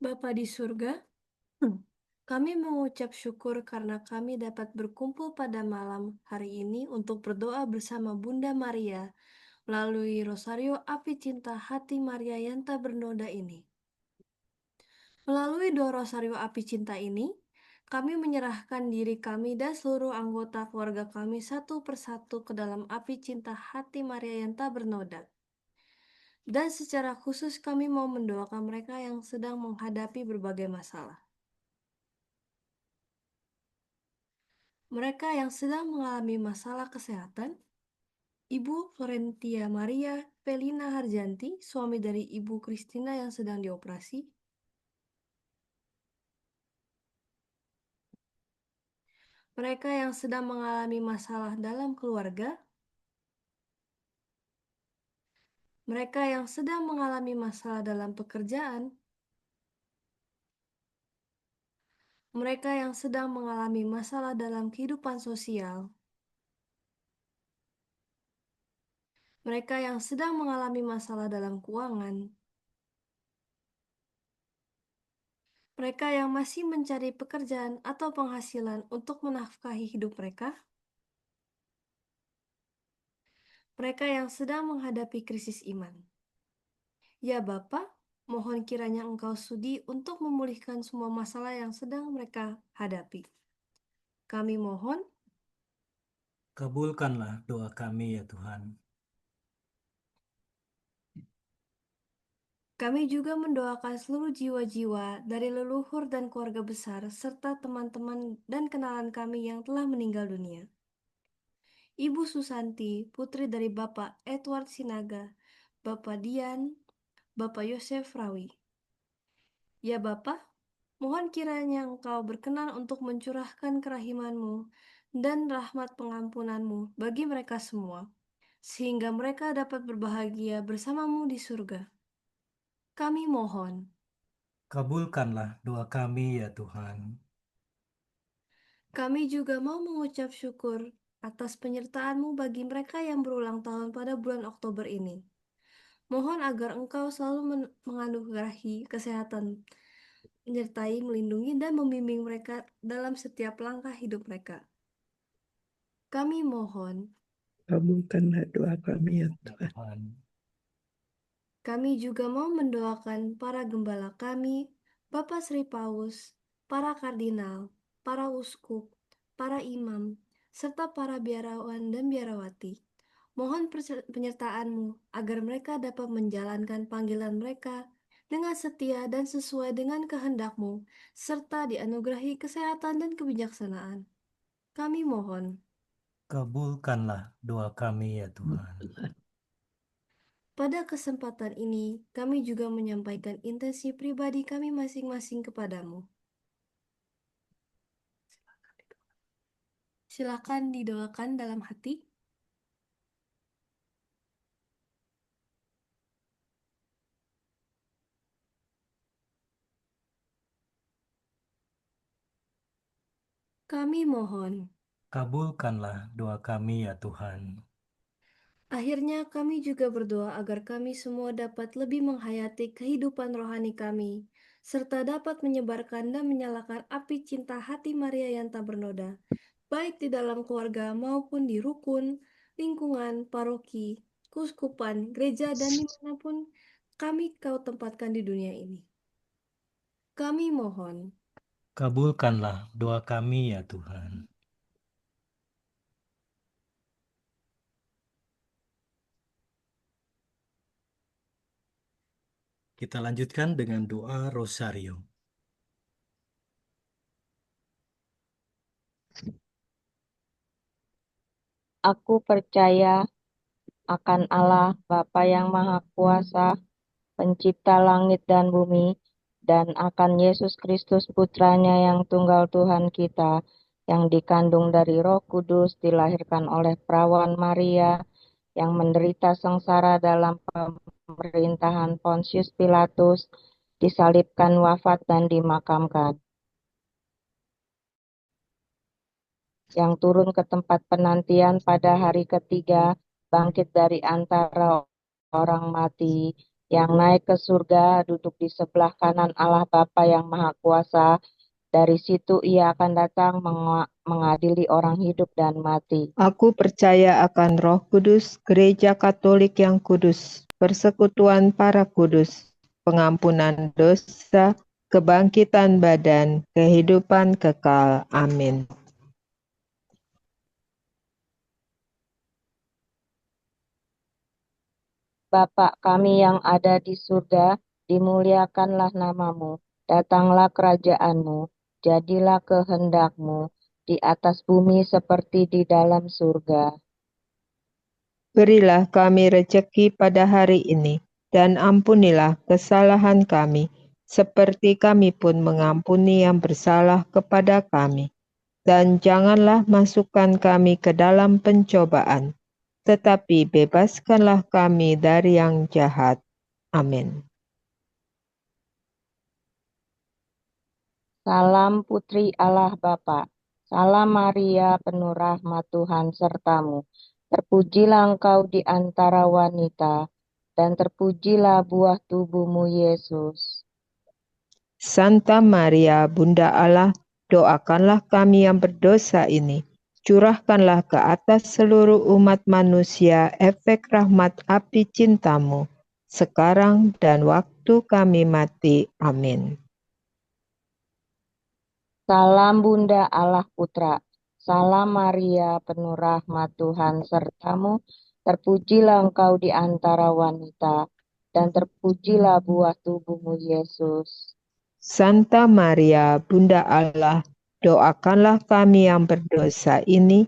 Bapa di surga, kami mengucap syukur karena kami dapat berkumpul pada malam hari ini untuk berdoa bersama Bunda Maria melalui Rosario Api Cinta Hati Maria yang tak bernoda ini. Melalui doa Rosario Api Cinta ini, kami menyerahkan diri kami dan seluruh anggota keluarga kami satu persatu ke dalam api cinta hati Maria yang tak bernoda. Dan secara khusus kami mau mendoakan mereka yang sedang menghadapi berbagai masalah. Mereka yang sedang mengalami masalah kesehatan, Ibu Florentia Maria Pelina Harjanti, suami dari Ibu Kristina yang sedang dioperasi, mereka yang sedang mengalami masalah dalam keluarga, mereka yang sedang mengalami masalah dalam pekerjaan, mereka yang sedang mengalami masalah dalam kehidupan sosial, mereka yang sedang mengalami masalah dalam keuangan, mereka yang masih mencari pekerjaan atau penghasilan untuk menafkahi hidup mereka, mereka yang sedang menghadapi krisis iman. Ya Bapa, mohon kiranya Engkau sudi untuk memulihkan semua masalah yang sedang mereka hadapi. Kami mohon, Kabulkanlah doa kami ya Tuhan. Kami juga mendoakan seluruh jiwa-jiwa dari leluhur dan keluarga besar, serta teman-teman dan kenalan kami yang telah meninggal dunia. Ibu Susanti, putri dari Bapak Edward Sinaga, Bapak Dian, Bapak Yosef Rawi. Ya Bapak, mohon kiranya Engkau berkenan untuk mencurahkan kerahiman-Mu dan rahmat pengampunan-Mu bagi mereka semua, sehingga mereka dapat berbahagia bersama-Mu di surga. Kami mohon. Kabulkanlah doa kami ya Tuhan. Kami juga mau mengucap syukur atas penyertaan-Mu bagi mereka yang berulang tahun pada bulan Oktober ini. Mohon agar Engkau selalu menganugerahi kesehatan, menyertai, melindungi, dan membimbing mereka dalam setiap langkah hidup mereka. Kami mohon. Kabulkanlah doa kami ya Ya Tuhan. Tuhan. Kami juga mau mendoakan para gembala kami, Bapak Sri Paus, para kardinal, para uskup, para imam, serta para biarawan dan biarawati. Mohon penyertaan-Mu agar mereka dapat menjalankan panggilan mereka dengan setia dan sesuai dengan kehendak-Mu, serta dianugerahi kesehatan dan kebijaksanaan. Kami mohon. Kabulkanlah doa kami ya Tuhan. Pada kesempatan ini, kami juga menyampaikan intensi pribadi kami masing-masing kepadamu. Silakan didoakan dalam hati. Kami mohon. Kabulkanlah doa kami ya Tuhan. Akhirnya kami juga berdoa agar kami semua dapat lebih menghayati kehidupan rohani kami, serta dapat menyebarkan dan menyalakan api cinta hati Maria yang tak bernoda, baik di dalam keluarga maupun di rukun, lingkungan, paroki, keuskupan, gereja, dan dimanapun kami Kau tempatkan di dunia ini. Kami mohon. Kabulkanlah doa kami ya Tuhan. Kita lanjutkan dengan doa Rosario. Aku percaya akan Allah Bapa yang Maha Kuasa, Pencipta langit dan bumi, dan akan Yesus Kristus Putranya yang tunggal Tuhan kita, yang dikandung dari Roh Kudus, dilahirkan oleh perawan Maria, yang menderita sengsara dalam pemerintahan Pontius Pilatus, disalibkan, wafat, dan dimakamkan, yang turun ke tempat penantian pada hari ketiga, bangkit dari antara orang mati, yang naik ke surga, duduk di sebelah kanan Allah Bapa yang Maha Kuasa. Dari situ ia akan datang mengadili orang hidup dan mati. Aku percaya akan Roh Kudus, Gereja Katolik yang kudus, persekutuan para kudus, pengampunan dosa, kebangkitan badan, kehidupan kekal. Amin. Bapa kami yang ada di surga, dimuliakanlah namamu, datanglah kerajaanmu, jadilah kehendakmu, di atas bumi seperti di dalam surga. Berilah kami rejeki pada hari ini, dan ampunilah kesalahan kami, seperti kami pun mengampuni yang bersalah kepada kami. Dan janganlah masukkan kami ke dalam pencobaan, tetapi bebaskanlah kami dari yang jahat. Amin. Salam Putri Allah Bapa, salam Maria penuh rahmat Tuhan sertamu. Terpujilah engkau di antara wanita, dan terpujilah buah tubuhmu Yesus. Santa Maria, Bunda Allah, doakanlah kami yang berdosa ini. Curahkanlah ke atas seluruh umat manusia efek rahmat api cintamu, sekarang dan waktu kami mati. Amin. Salam Bunda Allah Putra, salam Maria penuh rahmat Tuhan sertamu. Terpujilah engkau di antara wanita, dan terpujilah buah tubuhmu, Yesus. Santa Maria, Bunda Allah, doakanlah kami yang berdosa ini,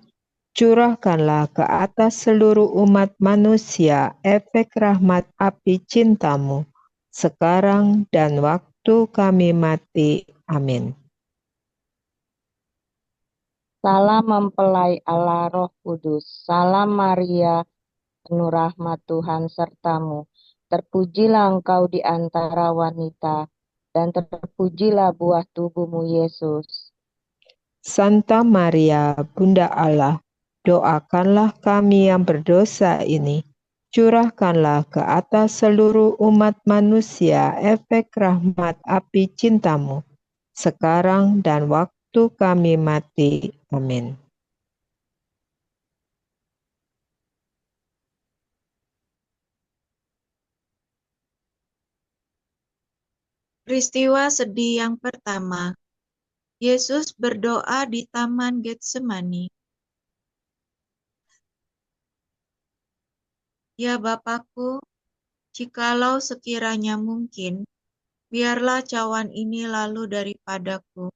curahkanlah ke atas seluruh umat manusia efek rahmat api cintamu, sekarang dan waktu kami mati. Amin. Salam mempelai Allah Roh Kudus, salam Maria, penuh rahmat Tuhan sertamu. Terpujilah engkau di antara wanita, dan terpujilah buah tubuhmu, Yesus. Santa Maria, Bunda Allah, doakanlah kami yang berdosa ini, curahkanlah ke atas seluruh umat manusia efek rahmat api cintamu, sekarang dan waktu kami mati. Amin. Peristiwa sedih yang pertama, Yesus berdoa di Taman Getsemani. Ya Bapakku, jikalau sekiranya mungkin, biarlah cawan ini lalu daripadaku,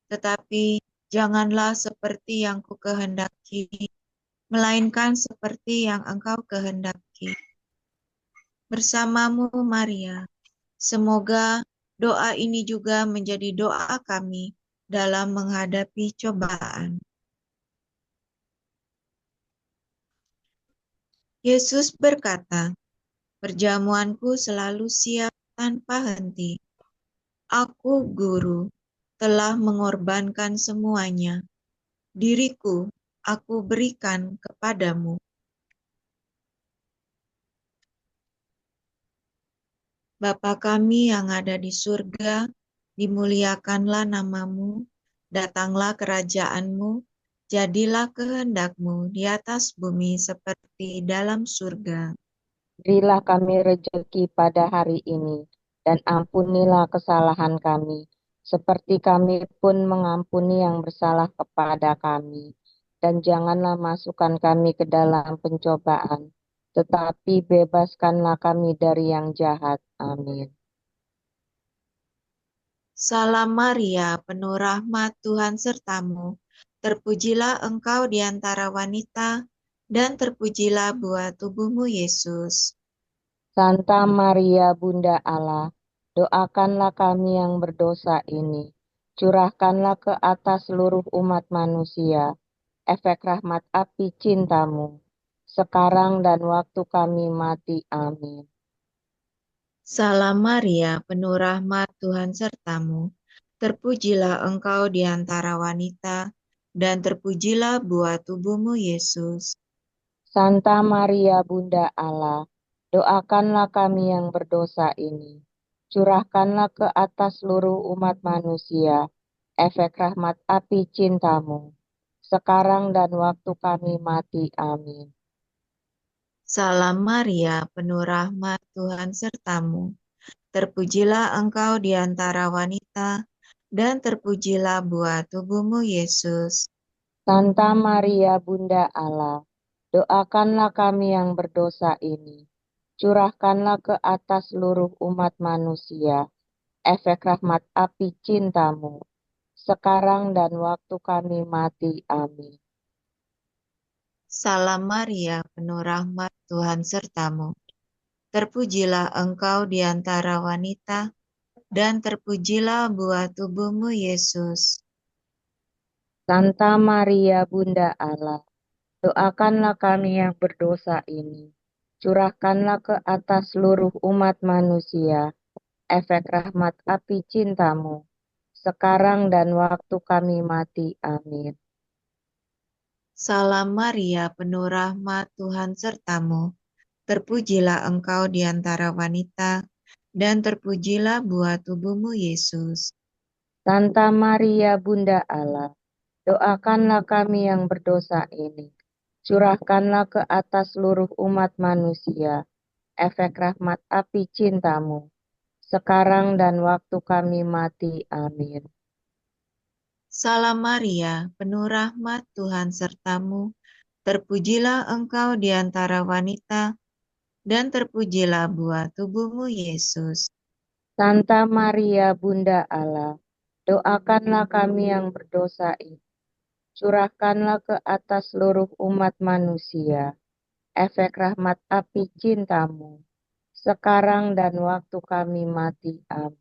tetapi janganlah seperti yang kukehendaki, melainkan seperti yang Engkau kehendaki. Bersamamu Maria, semoga doa ini juga menjadi doa kami dalam menghadapi cobaan. Yesus berkata, perjamuanku selalu siap tanpa henti. Aku, Guru, telah mengorbankan semuanya. Diriku aku berikan kepadamu. Bapa kami yang ada di surga, dimuliakanlah namamu, datanglah kerajaanmu, jadilah kehendakmu di atas bumi seperti dalam surga. Berilah kami rejeki pada hari ini, dan ampunilah kesalahan kami, seperti kami pun mengampuni yang bersalah kepada kami. Dan janganlah masukkan kami ke dalam pencobaan, tetapi bebaskanlah kami dari yang jahat. Amin. Salam Maria, penuh rahmat Tuhan sertamu. Terpujilah engkau di antara wanita, dan terpujilah buah tubuhmu Yesus. Santa Maria, Bunda Allah, doakanlah kami yang berdosa ini. Curahkanlah ke atas seluruh umat manusia efek rahmat api cintamu, sekarang dan waktu kami mati. Amin. Salam Maria, penuh rahmat Tuhan sertamu. Terpujilah engkau di antara wanita, dan terpujilah buah tubuhmu Yesus. Santa Maria, Bunda Allah, doakanlah kami yang berdosa ini. Curahkanlah ke atas seluruh umat manusia efek rahmat api cintamu, sekarang dan waktu kami mati. Amin. Salam Maria, penuh rahmat Tuhan sertamu. Terpujilah engkau di antara wanita, dan terpujilah buah tubuhmu Yesus. Santa Maria, Bunda Allah, doakanlah kami yang berdosa ini. Curahkanlah ke atas seluruh umat manusia efek rahmat api cintamu, sekarang dan waktu kami mati. Amin. Salam Maria, penuh rahmat Tuhan sertamu. Terpujilah engkau di antara wanita, dan terpujilah buah tubuhmu Yesus. Santa Maria, Bunda Allah, doakanlah kami yang berdosa ini. Curahkanlah ke atas seluruh umat manusia efek rahmat api cintamu, sekarang dan waktu kami mati. Amin. Salam Maria, penuh rahmat Tuhan sertamu. Terpujilah engkau di antara wanita, dan terpujilah buah tubuhmu Yesus. Santa Maria, Bunda Allah, doakanlah kami yang berdosa ini. Curahkanlah ke atas seluruh umat manusia efek rahmat api cintamu, sekarang dan waktu kami mati. Amin. Salam Maria, penuh rahmat Tuhan sertamu. Terpujilah engkau di antara wanita, dan terpujilah buah tubuhmu, Yesus. Santa Maria, Bunda Allah, doakanlah kami yang berdosa ini. Curahkanlah ke atas seluruh umat manusia efek rahmat api cintamu, sekarang dan waktu kami mati. Amin.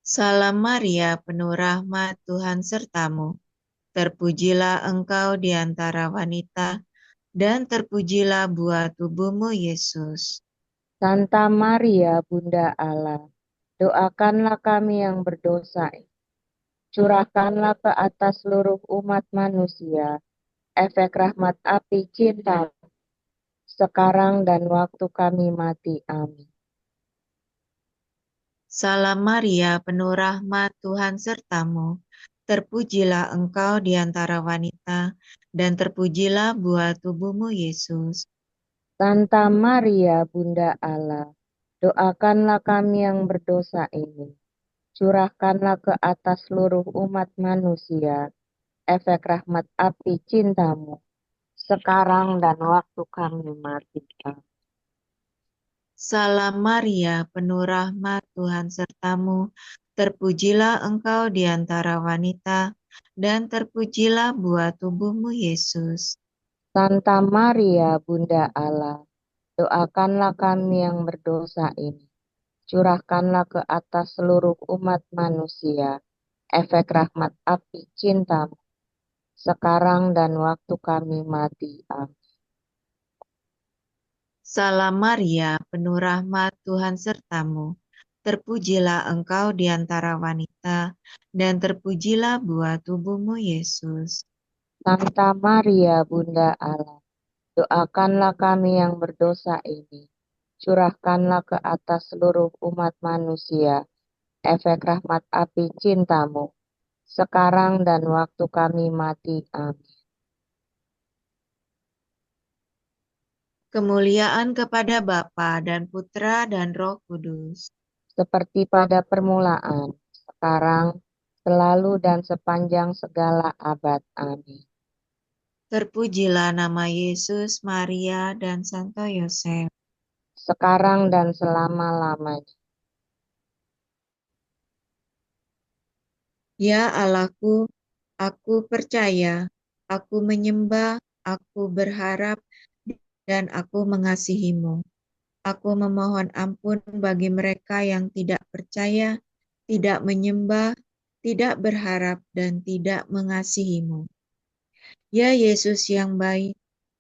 Salam Maria, penuh rahmat, Tuhan sertamu. Terpujilah engkau di antara wanita, dan terpujilah buah tubuhmu, Yesus. Santa Maria, Bunda Allah, doakanlah kami yang berdosa ini. Curahkanlah ke atas seluruh umat manusia efek rahmat api cintamu, sekarang dan waktu kami mati. Amin. Salam Maria, penuh rahmat, Tuhan sertamu. Terpujilah engkau di antara wanita, dan terpujilah buah tubuhmu, Yesus. Santa Maria, Bunda Allah, doakanlah kami yang berdosa ini. Curahkanlah ke atas seluruh umat manusia efek rahmat api cintamu, sekarang dan waktu kami mati. Amin. Salam Maria, penuh rahmat, Tuhan sertamu. Terpujilah engkau di antara wanita, dan terpujilah buah tubuhmu, Yesus. Santa Maria, Bunda Allah, doakanlah kami yang berdosa ini. Curahkanlah ke atas seluruh umat manusia efek rahmat api cintamu, sekarang dan waktu kami mati. Amin. Salam Maria, penuh rahmat, Tuhan sertamu. Terpujilah engkau di antara wanita, dan terpujilah buah tubuhmu, Yesus. Santa Maria, Bunda Allah, doakanlah kami yang berdosa ini. Curahkanlah ke atas seluruh umat manusia efek rahmat api cintamu, sekarang dan waktu kami mati. Amin. Kemuliaan kepada Bapa dan Putra dan Roh Kudus. Seperti pada permulaan, sekarang, selalu dan sepanjang segala abad. Amin. Terpujilah nama Yesus, Maria, dan Santo Yosef. Sekarang dan selama-lamanya. Ya Allahku, aku percaya, aku menyembah, aku berharap, dan aku mengasihimu. Aku memohon ampun bagi mereka yang tidak percaya, tidak menyembah, tidak berharap, dan tidak mengasihimu. Ya Yesus yang baik,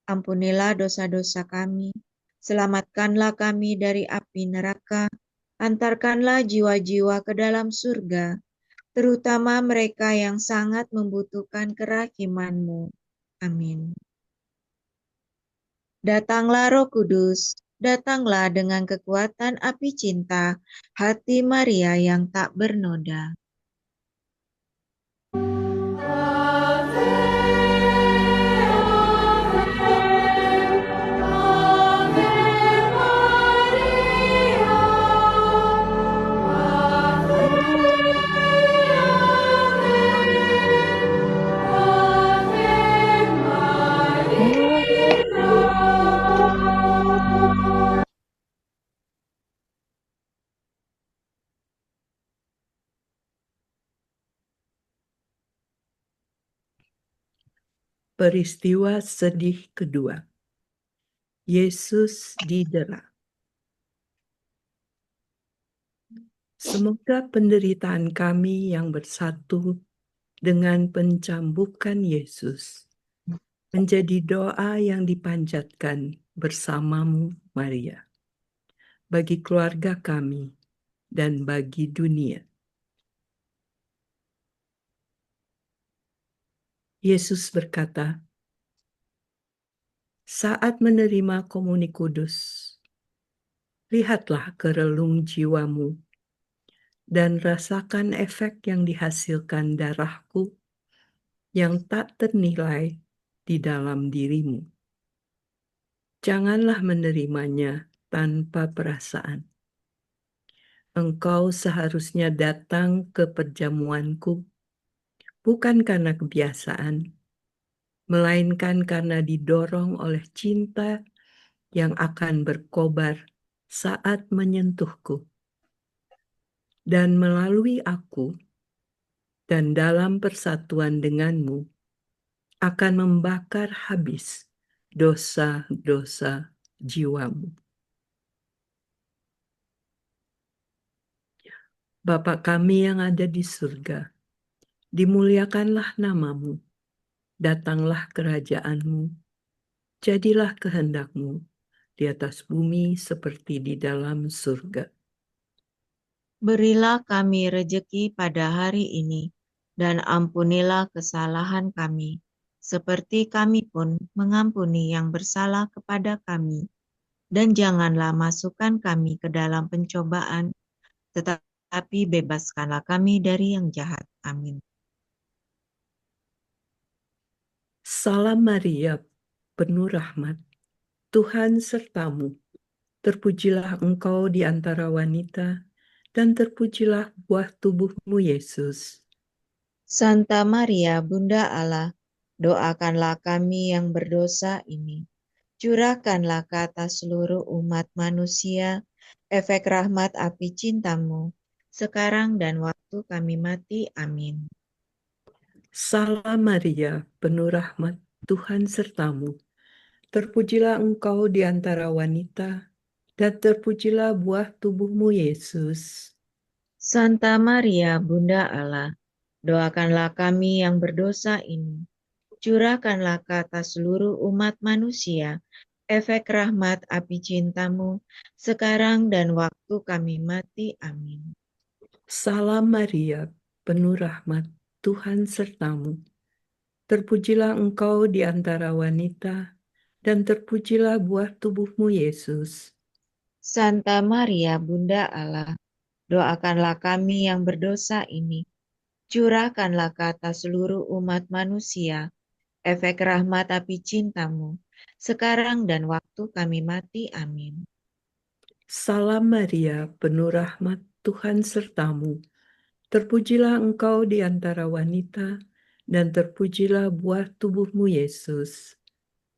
ampunilah dosa-dosa kami, selamatkanlah kami dari api neraka, antarkanlah jiwa-jiwa ke dalam surga, terutama mereka yang sangat membutuhkan kerahiman-Mu. Amin. Datanglah Roh Kudus, datanglah dengan kekuatan api cinta, hati Maria yang tak bernoda. Peristiwa sedih kedua. Yesus didera. Semoga penderitaan kami yang bersatu dengan pencambukan Yesus menjadi doa yang dipanjatkan bersamamu, Maria, bagi keluarga kami dan bagi dunia. Yesus berkata, saat menerima komuni kudus, lihatlah ke relung jiwamu dan rasakan efek yang dihasilkan darahku yang tak ternilai di dalam dirimu. Janganlah menerimanya tanpa perasaan. Engkau seharusnya datang ke perjamuanku, bukan karena kebiasaan, melainkan karena didorong oleh cinta yang akan berkobar saat menyentuhku. Dan melalui aku dan dalam persatuan denganmu akan membakar habis dosa-dosa jiwamu. Bapa kami yang ada di surga, dimuliakanlah namamu, datanglah kerajaanmu, jadilah kehendakmu di atas bumi seperti di dalam surga. Berilah kami rejeki pada hari ini, dan ampunilah kesalahan kami, seperti kami pun mengampuni yang bersalah kepada kami. Dan janganlah masukkan kami ke dalam pencobaan, tetapi bebaskanlah kami dari yang jahat. Amin. Salam Maria, penuh rahmat, Tuhan sertamu. Terpujilah engkau di antara wanita, dan terpujilah buah tubuhmu Yesus. Santa Maria, Bunda Allah, doakanlah kami yang berdosa ini. Curahkanlah ke atas seluruh umat manusia efek rahmat api cintamu, sekarang dan waktu kami mati. Amin. Salam Maria, penuh rahmat, Tuhan sertamu. Terpujilah engkau di antara wanita, dan terpujilah buah tubuhmu Yesus. Santa Maria, Bunda Allah, doakanlah kami yang berdosa ini. Curahkanlah ke atas seluruh umat manusia efek rahmat api cintamu, sekarang dan waktu kami mati. Amin. Salam Maria, penuh rahmat, Tuhan sertamu. Terpujilah engkau di antara wanita, dan terpujilah buah tubuhmu Yesus. Santa Maria, Bunda Allah, doakanlah kami yang berdosa ini. Curahkanlah ke atas seluruh umat manusia efek rahmat api cintamu, sekarang dan waktu kami mati. Amin. Salam Maria, penuh rahmat, Tuhan sertamu. Terpujilah engkau di antara wanita, dan terpujilah buah tubuhmu Yesus.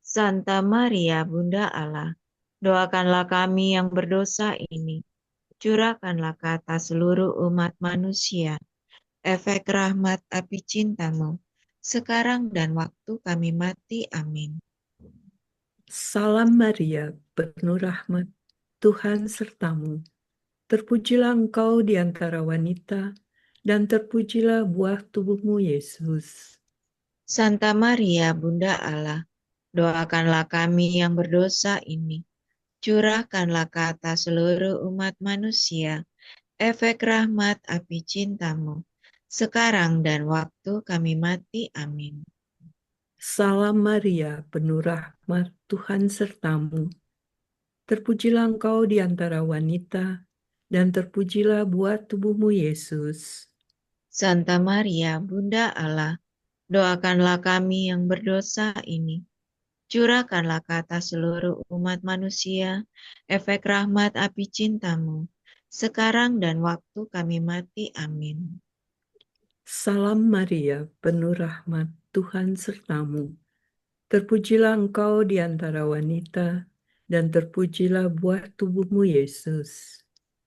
Santa Maria, Bunda Allah, doakanlah kami yang berdosa ini. Curahkanlah ke atas seluruh umat manusia efek rahmat api cintamu, sekarang dan waktu kami mati. Amin. Salam Maria, penuh rahmat, Tuhan sertamu. Terpujilah engkau di antara wanita, dan terpujilah buah tubuhmu Yesus. Santa Maria, Bunda Allah, doakanlah kami yang berdosa ini. Curahkanlah ke atas seluruh umat manusia efek rahmat api cintamu, sekarang dan waktu kami mati. Amin. Salam Maria, penuh rahmat, Tuhan sertamu. Terpujilah engkau di antara wanita, dan terpujilah buah tubuhmu Yesus. Santa Maria, Bunda Allah, doakanlah kami yang berdosa ini. Curahkanlah ke atas seluruh umat manusia efek rahmat api cintamu, sekarang dan waktu kami mati. Amin. Salam Maria, penuh rahmat, Tuhan sertamu. Terpujilah engkau di antara wanita, dan terpujilah buah tubuhmu Yesus.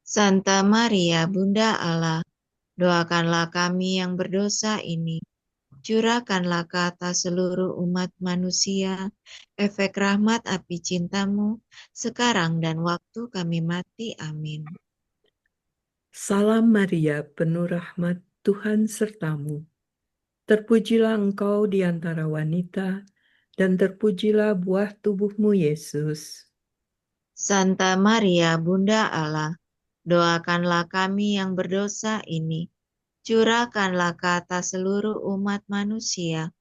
Santa Maria, Bunda Allah, doakanlah kami yang berdosa ini. Curahkanlah ke atas seluruh umat manusia efek rahmat api cintamu, sekarang dan waktu kami mati. Amin. Salam Maria, penuh rahmat, Tuhan sertamu. Terpujilah engkau di antara wanita, dan terpujilah buah tubuhmu Yesus. Santa Maria, Bunda Allah, doakanlah kami yang berdosa ini. Curahkanlah ke atas seluruh umat manusia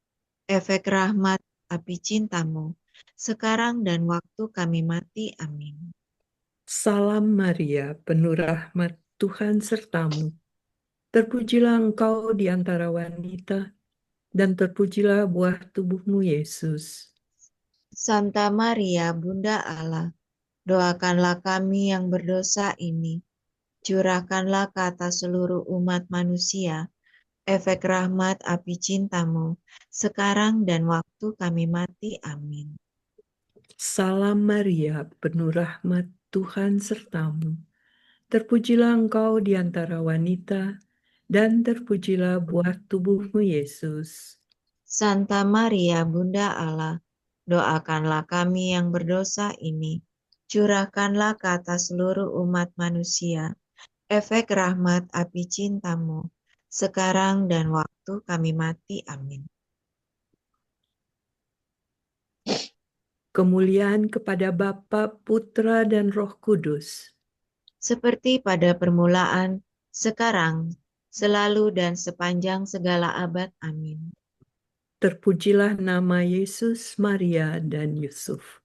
efek rahmat api cintamu, sekarang dan waktu kami mati. Amin. Salam Maria, penuh rahmat, Tuhan sertamu. Terpujilah engkau di antara wanita, dan terpujilah buah tubuhmu Yesus. Santa Maria, Bunda Allah, doakanlah kami yang berdosa ini. Curahkanlah ke atas seluruh umat manusia efek rahmat api cintamu, sekarang dan waktu kami mati. Amin. Salam Maria, penuh rahmat, Tuhan sertamu. Terpujilah engkau di antara wanita, dan terpujilah buah tubuhmu, Yesus. Santa Maria, Bunda Allah, doakanlah kami yang berdosa ini. Curahkanlah ke atas seluruh umat manusia efek rahmat api cintamu, sekarang dan waktu kami mati. Amin. Kemuliaan kepada Bapa, Putra, dan Roh Kudus. Seperti pada permulaan, sekarang, selalu dan sepanjang segala abad. Amin. Terpujilah nama Yesus, Maria, dan Yusuf.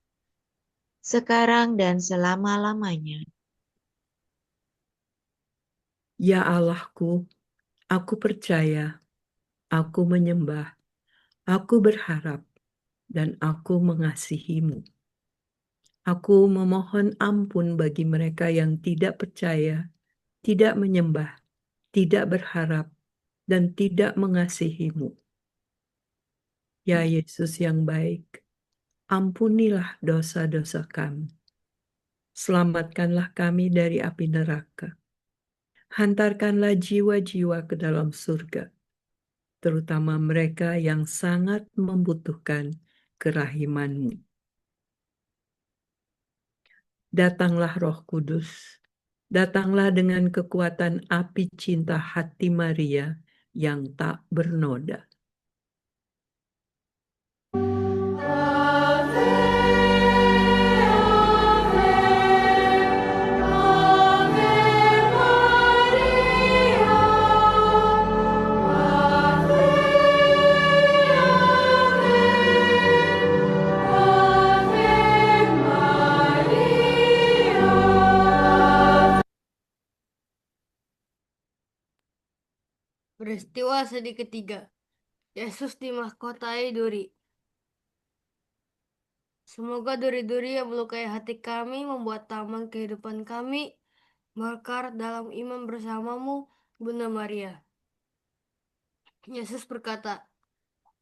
Sekarang dan selama-lamanya. Ya Allahku, aku percaya, aku menyembah, aku berharap, dan aku mengasihimu. Aku memohon ampun bagi mereka yang tidak percaya, tidak menyembah, tidak berharap, dan tidak mengasihimu. Ya Yesus yang baik, ampunilah dosa-dosa kami. Selamatkanlah kami dari api neraka. Hantarkanlah jiwa-jiwa ke dalam surga, terutama mereka yang sangat membutuhkan kerahiman-Mu. Datanglah Roh Kudus, datanglah dengan kekuatan api cinta hati Maria yang tak bernoda. Peristiwa sedih ketiga. Yesus dimahkotai duri. Semoga duri-duri yang melukai hati kami membuat taman kehidupan kami mekar dalam iman bersamamu, Bunda Maria. Yesus berkata,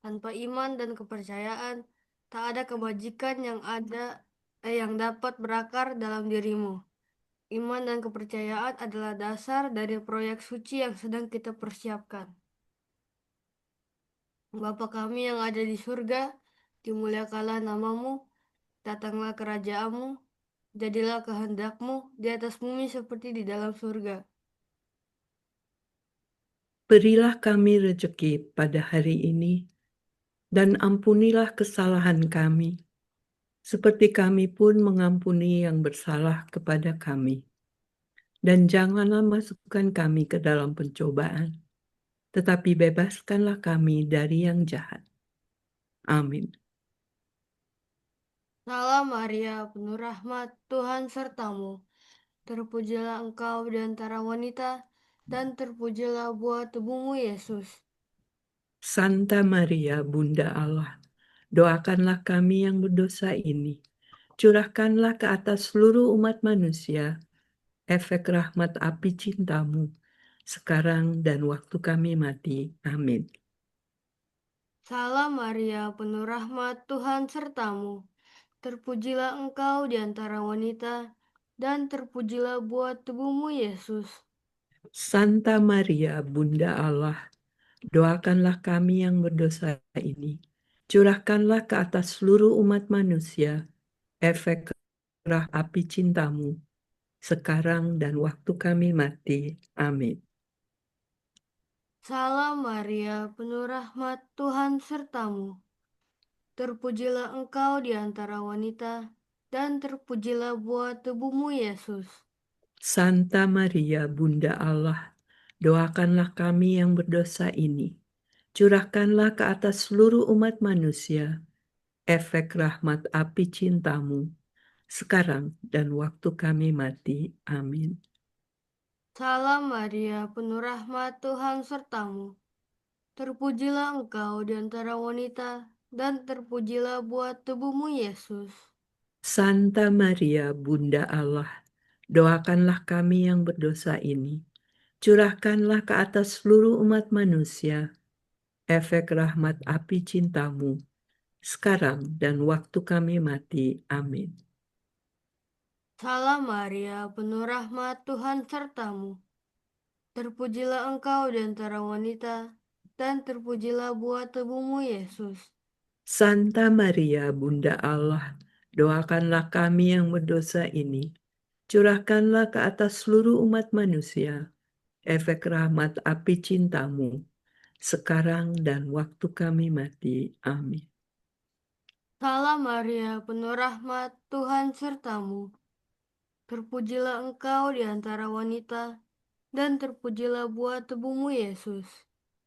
tanpa iman dan kepercayaan, tak ada kebajikan yang dapat berakar dalam dirimu. Iman dan kepercayaan adalah dasar dari proyek suci yang sedang kita persiapkan. Bapa kami yang ada di surga, dimuliakanlah namamu, datanglah kerajaanmu, jadilah kehendakmu di atas bumi seperti di dalam surga. Berilah kami rejeki pada hari ini, dan ampunilah kesalahan kami, seperti kami pun mengampuni yang bersalah kepada kami. Dan janganlah masukkan kami ke dalam pencobaan, tetapi bebaskanlah kami dari yang jahat. Amin. Salam Maria, penuh rahmat, Tuhan sertamu. Terpujilah engkau di antara wanita, dan terpujilah buah tubuhmu, Yesus. Santa Maria, Bunda Allah, doakanlah kami yang berdosa ini. Curahkanlah ke atas seluruh umat manusia efek rahmat api cintamu, sekarang dan waktu kami mati. Amin. Salam Maria, penuh rahmat, Tuhan sertamu. Terpujilah engkau di antara wanita, dan terpujilah buah tubuhmu, Yesus. Santa Maria, Bunda Allah, doakanlah kami yang berdosa ini. Curahkanlah ke atas seluruh umat manusia efek rah api cintamu, sekarang dan waktu kami mati. Amin. Salam Maria, penuh rahmat, Tuhan sertamu. Terpujilah engkau di antara wanita, dan terpujilah buah tubuhmu, Yesus. Santa Maria, Bunda Allah, doakanlah kami yang berdosa ini. Curahkanlah ke atas seluruh umat manusia efek rahmat api cintamu, sekarang dan waktu kami mati. Amin. Salam Maria, penuh rahmat, Tuhan sertamu. Terpujilah engkau di antara wanita, dan terpujilah buah tubuhmu, Yesus. Santa Maria, Bunda Allah, doakanlah kami yang berdosa ini. Curahkanlah ke atas seluruh umat manusia efek rahmat api cintamu, sekarang dan waktu kami mati. Amin. Salam Maria, penuh rahmat, Tuhan sertamu. Terpujilah engkau di antara wanita, dan terpujilah buah tubuhmu, Yesus. Santa Maria, Bunda Allah, doakanlah kami yang berdosa ini. Curahkanlah ke atas seluruh umat manusia efek rahmat api cintamu, sekarang dan waktu kami mati. Amin. Salam Maria, penuh rahmat, Tuhan sertamu. Terpujilah engkau di antara wanita, dan terpujilah buah tubuhmu, Yesus.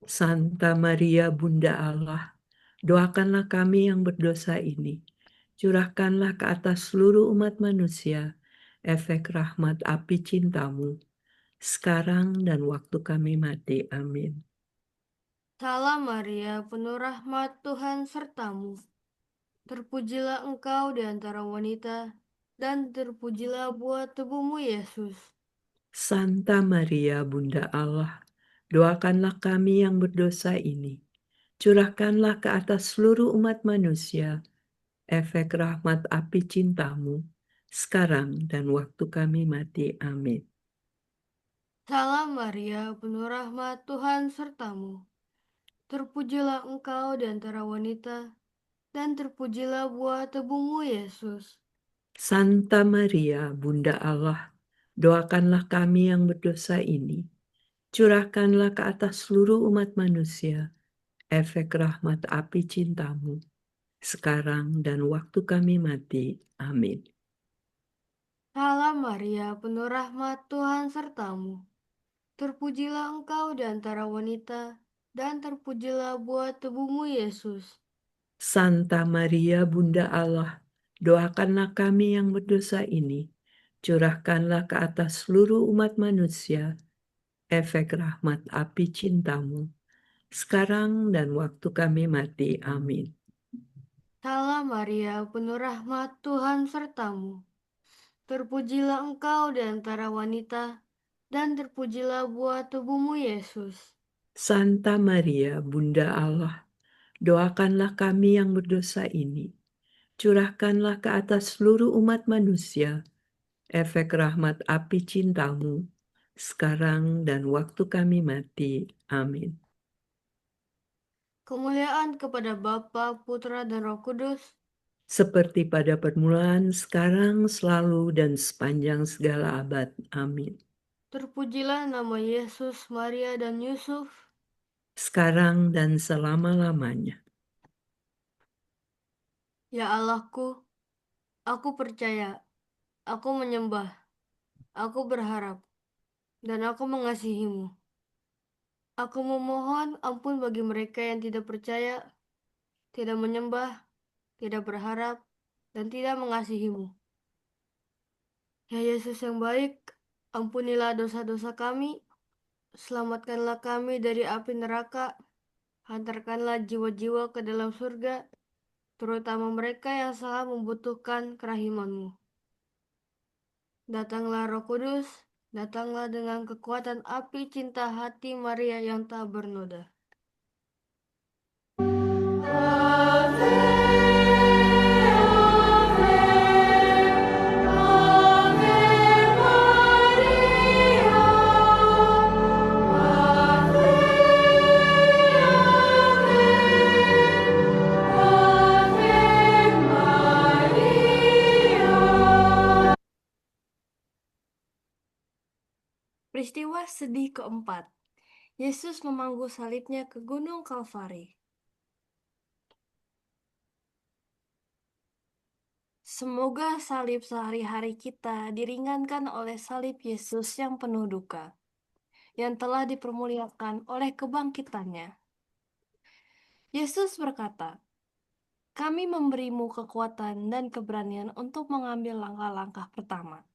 Santa Maria, Bunda Allah, doakanlah kami yang berdosa ini. Curahkanlah ke atas seluruh umat manusia efek rahmat api cintamu, sekarang dan waktu kami mati. Amin. Salam Maria, penuh rahmat, Tuhan sertamu. Terpujilah engkau di antara wanita, dan terpujilah buah tubuhmu, Yesus. Santa Maria, Bunda Allah, doakanlah kami yang berdosa ini. Curahkanlah ke atas seluruh umat manusia efek rahmat api cintamu, sekarang dan waktu kami mati. Amin. Salam Maria, penuh rahmat, Tuhan sertamu. Terpujilah engkau di antara wanita, dan terpujilah buah tubuhmu, Yesus. Santa Maria, Bunda Allah, doakanlah kami yang berdosa ini. Curahkanlah ke atas seluruh umat manusia efek rahmat api cintamu, sekarang dan waktu kami mati. Amin. Salam Maria, penuh rahmat, Tuhan sertamu. Terpujilah engkau di antara wanita, dan terpujilah buah tubuhmu, Yesus. Santa Maria, Bunda Allah, doakanlah kami yang berdosa ini. Curahkanlah ke atas seluruh umat manusia efek rahmat api cintamu, sekarang dan waktu kami mati. Amin. Salam Maria, penuh rahmat, Tuhan sertamu. Terpujilah engkau di antara wanita, dan terpujilah buah tubuhmu, Yesus. Santa Maria, Bunda Allah, doakanlah kami yang berdosa ini. Curahkanlah ke atas seluruh umat manusia efek rahmat api cintamu, sekarang dan waktu kami mati. Amin. Kemuliaan kepada Bapa, Putra, dan Roh Kudus. Seperti pada permulaan, sekarang, selalu, dan sepanjang segala abad. Amin. Terpujilah nama Yesus, Maria, dan Yusuf. Sekarang dan selama-lamanya. Ya Allahku, aku percaya, aku menyembah, aku berharap, dan aku mengasihimu. Aku memohon ampun bagi mereka yang tidak percaya, tidak menyembah, tidak berharap, dan tidak mengasihimu. Ya Yesus yang baik, ampunilah dosa-dosa kami, selamatkanlah kami dari api neraka, hantarkanlah jiwa-jiwa ke dalam surga, terutama mereka yang sangat membutuhkan kerahiman-Mu. Datanglah Roh Kudus, datanglah dengan kekuatan api cinta hati Maria yang tak bernoda. Peristiwa sedih keempat. Yesus memangku salibnya ke Gunung Kalvari. Semoga salib sehari-hari kita diringankan oleh salib Yesus yang penuh duka, yang telah dipermuliakan oleh kebangkitannya. Yesus berkata, "Kami memberimu kekuatan dan keberanian untuk mengambil langkah-langkah pertama.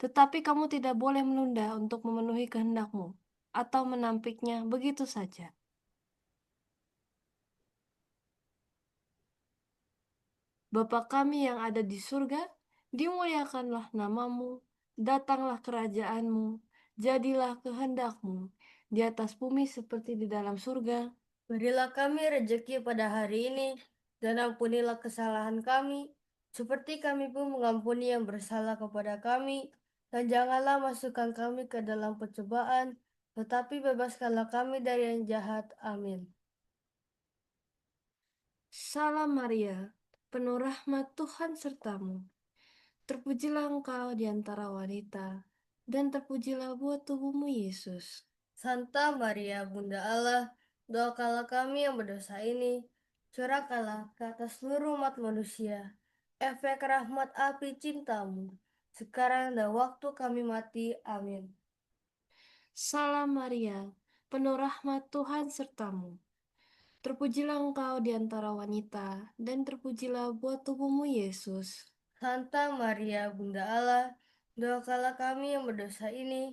Tetapi kamu tidak boleh menunda untuk memenuhi kehendakmu atau menampiknya begitu saja." Bapa kami yang ada di surga, dimuliakanlah namamu, datanglah kerajaanmu, jadilah kehendakmu, di atas bumi seperti di dalam surga. Berilah kami rejeki pada hari ini, Dan ampunilah kesalahan kami, seperti kami pun mengampuni yang bersalah kepada kami. Dan janganlah masukkan kami ke dalam pencobaan, tetapi bebaskanlah kami dari yang jahat. Amin. Salam Maria, penuh rahmat Tuhan sertamu. Terpujilah engkau di antara wanita, dan terpujilah buah tubuhmu Yesus. Santa Maria, Bunda Allah, doakanlah kami yang berdosa ini, curahkanlah ke atas seluruh umat manusia, efek rahmat api cintamu, sekarang dan waktu kami mati. Amin. Salam Maria, penuh rahmat Tuhan sertamu. Terpujilah engkau di antara wanita, dan terpujilah buah tubuhmu Yesus. Santa Maria, Bunda Allah, doakanlah kami yang berdosa ini,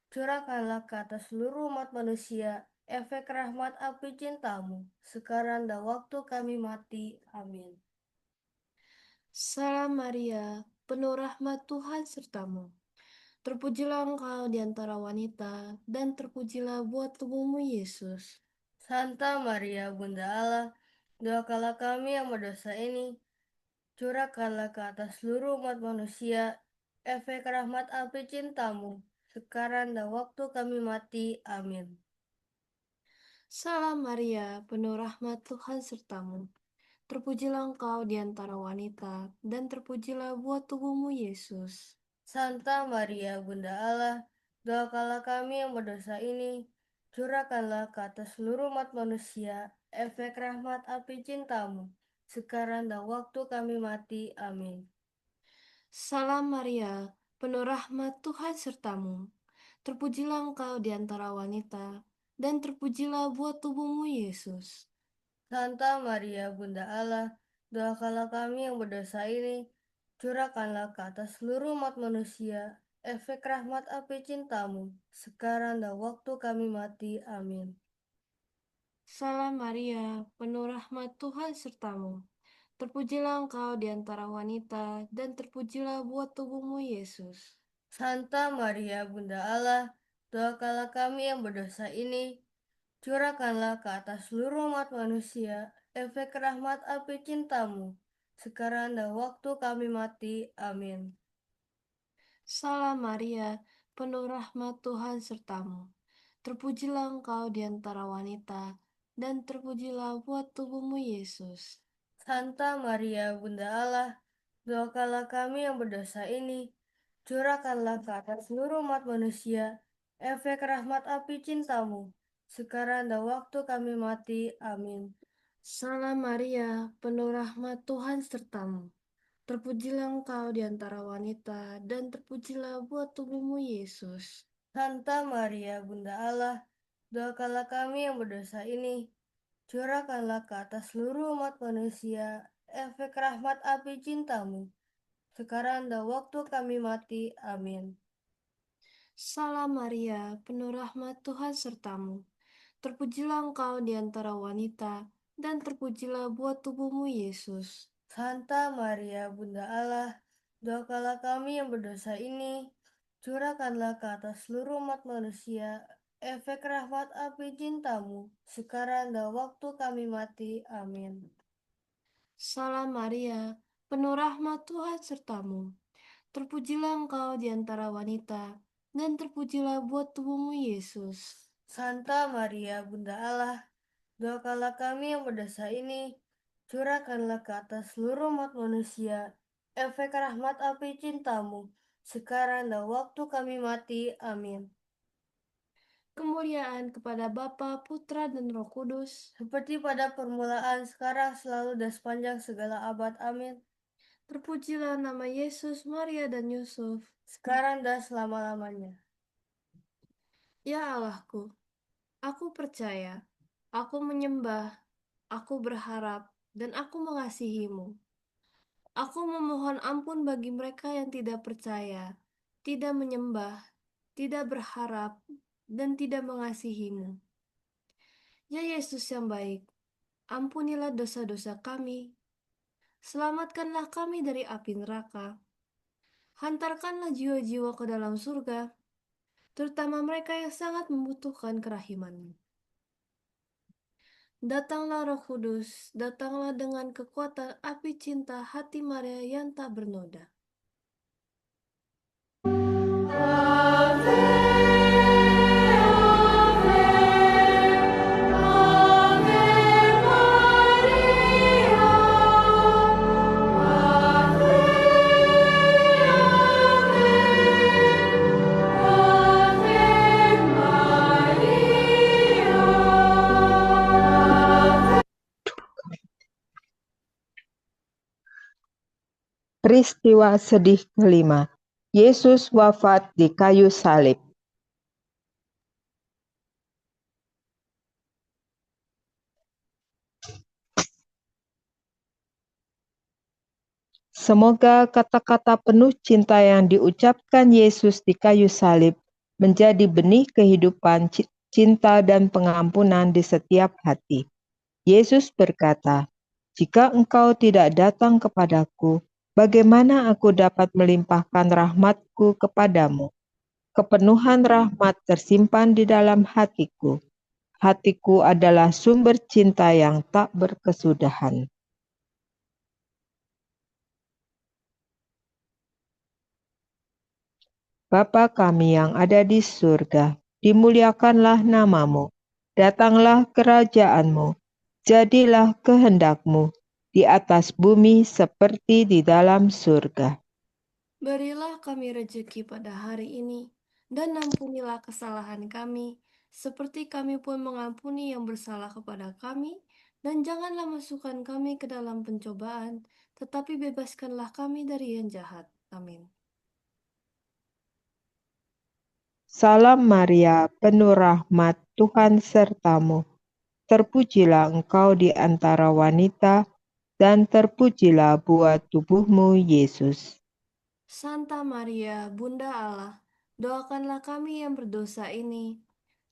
curahkanlah ke atas seluruh umat manusia, efek rahmat api cintamu, sekarang dan waktu kami mati. Amin. Salam Maria, penuh rahmat Tuhan sertamu. Terpujilah engkau di antara wanita, dan terpujilah buah tubuhmu Yesus. Santa Maria, Bunda Allah, doakanlah kami yang berdosa ini, curahkanlah ke atas seluruh umat manusia, efek rahmat api cintamu, sekarang dan waktu kami mati. Amin. Salam Maria, penuh rahmat Tuhan sertamu. Terpujilah engkau di antara wanita, dan terpujilah buah tubuhmu Yesus. Santa Maria, Bunda Allah, doakanlah kami yang berdosa ini, curahkanlah ke atas seluruh umat manusia, efek rahmat api cintamu, sekarang dan waktu kami mati. Amin. Salam Maria, penuh rahmat Tuhan sertamu. Terpujilah engkau di antara wanita, dan terpujilah buah tubuhmu Yesus. Santa Maria, Bunda Allah, doakanlah kami yang berdosa ini, curahkanlah ke atas seluruh umat manusia, efek rahmat api cintamu, sekarang dan waktu kami mati. Amin. Salam Maria, penuh rahmat Tuhan sertamu. Terpujilah engkau di antara wanita, dan terpujilah buah tubuhmu Yesus. Santa Maria, Bunda Allah, doakanlah kami yang berdosa ini, curahkanlah ke atas seluruh umat manusia, efek rahmat api cintamu, sekarang dan waktu kami mati. Amin. Salam Maria, penuh rahmat Tuhan sertamu. Terpujilah engkau di antara wanita, dan terpujilah buah tubuhmu Yesus. Santa Maria, Bunda Allah, doakanlah kami yang berdosa ini, curahkanlah ke atas seluruh umat manusia, efek rahmat api cintamu, sekarang dan waktu kami mati. Amin. Salam Maria, penuh rahmat Tuhan sertamu. Terpujilah engkau di antara wanita, dan terpujilah buah tubuhmu Yesus. Santa Maria, Bunda Allah, doakanlah kami yang berdosa ini, curahkanlah ke atas seluruh umat manusia, efek rahmat api cintamu, sekarang dan waktu kami mati. Amin. Salam Maria, penuh rahmat Tuhan sertamu. Terpujilah engkau di antara wanita, dan terpujilah buah tubuhmu Yesus. Santa Maria, Bunda Allah, doakanlah kami yang berdosa ini, curahkanlah ke atas seluruh umat manusia, efek rahmat api cintamu, sekarang dan waktu kami mati. Amin. Salam Maria, penuh rahmat Tuhan sertamu. Terpujilah engkau di antara wanita, dan terpujilah buah tubuhmu Yesus. Santa Maria, Bunda Allah, doakanlah kami yang berdosa ini, curahkanlah ke atas seluruh umat manusia, efek rahmat api cintamu, sekarang dan waktu kami mati. Amin. Kemuliaan kepada Bapa, Putra, dan Roh Kudus, seperti pada permulaan, sekarang, selalu, dan sepanjang segala abad. Amin. Terpujilah nama Yesus, Maria, dan Yusuf, sekarang dan selama-lamanya. Ya Allahku, aku percaya, aku menyembah, aku berharap, dan aku mengasihimu. Aku memohon ampun bagi mereka yang tidak percaya, tidak menyembah, tidak berharap, dan tidak mengasihimu. Ya Yesus yang baik, ampunilah dosa-dosa kami. Selamatkanlah kami dari api neraka. Hantarkanlah jiwa-jiwa ke dalam surga, terutama mereka yang sangat membutuhkan kerahiman-Mu. Datanglah Roh Kudus, datanglah dengan kekuatan api cinta hati Maria yang tak bernoda. Peristiwa sedih kelima, Yesus wafat di kayu salib. Semoga kata-kata penuh cinta yang diucapkan Yesus di kayu salib menjadi benih kehidupan cinta dan pengampunan di setiap hati. Yesus berkata, "Jika engkau tidak datang kepadaku, bagaimana aku dapat melimpahkan rahmatku kepadamu? Kepenuhan rahmat tersimpan di dalam hatiku. Hatiku adalah sumber cinta yang tak berkesudahan." Bapa kami yang ada di surga, dimuliakanlah namamu. Datanglah kerajaanmu. Jadilah kehendakmu di atas bumi seperti di dalam surga. Berilah kami rejeki pada hari ini, dan ampunilah kesalahan kami, seperti kami pun mengampuni yang bersalah kepada kami, dan janganlah masukkan kami ke dalam pencobaan, tetapi bebaskanlah kami dari yang jahat. Amin. Salam Maria, penuh rahmat, Tuhan sertamu. Terpujilah engkau di antara wanita, dan terpujilah buah tubuhmu, Yesus. Santa Maria, Bunda Allah, doakanlah kami yang berdosa ini,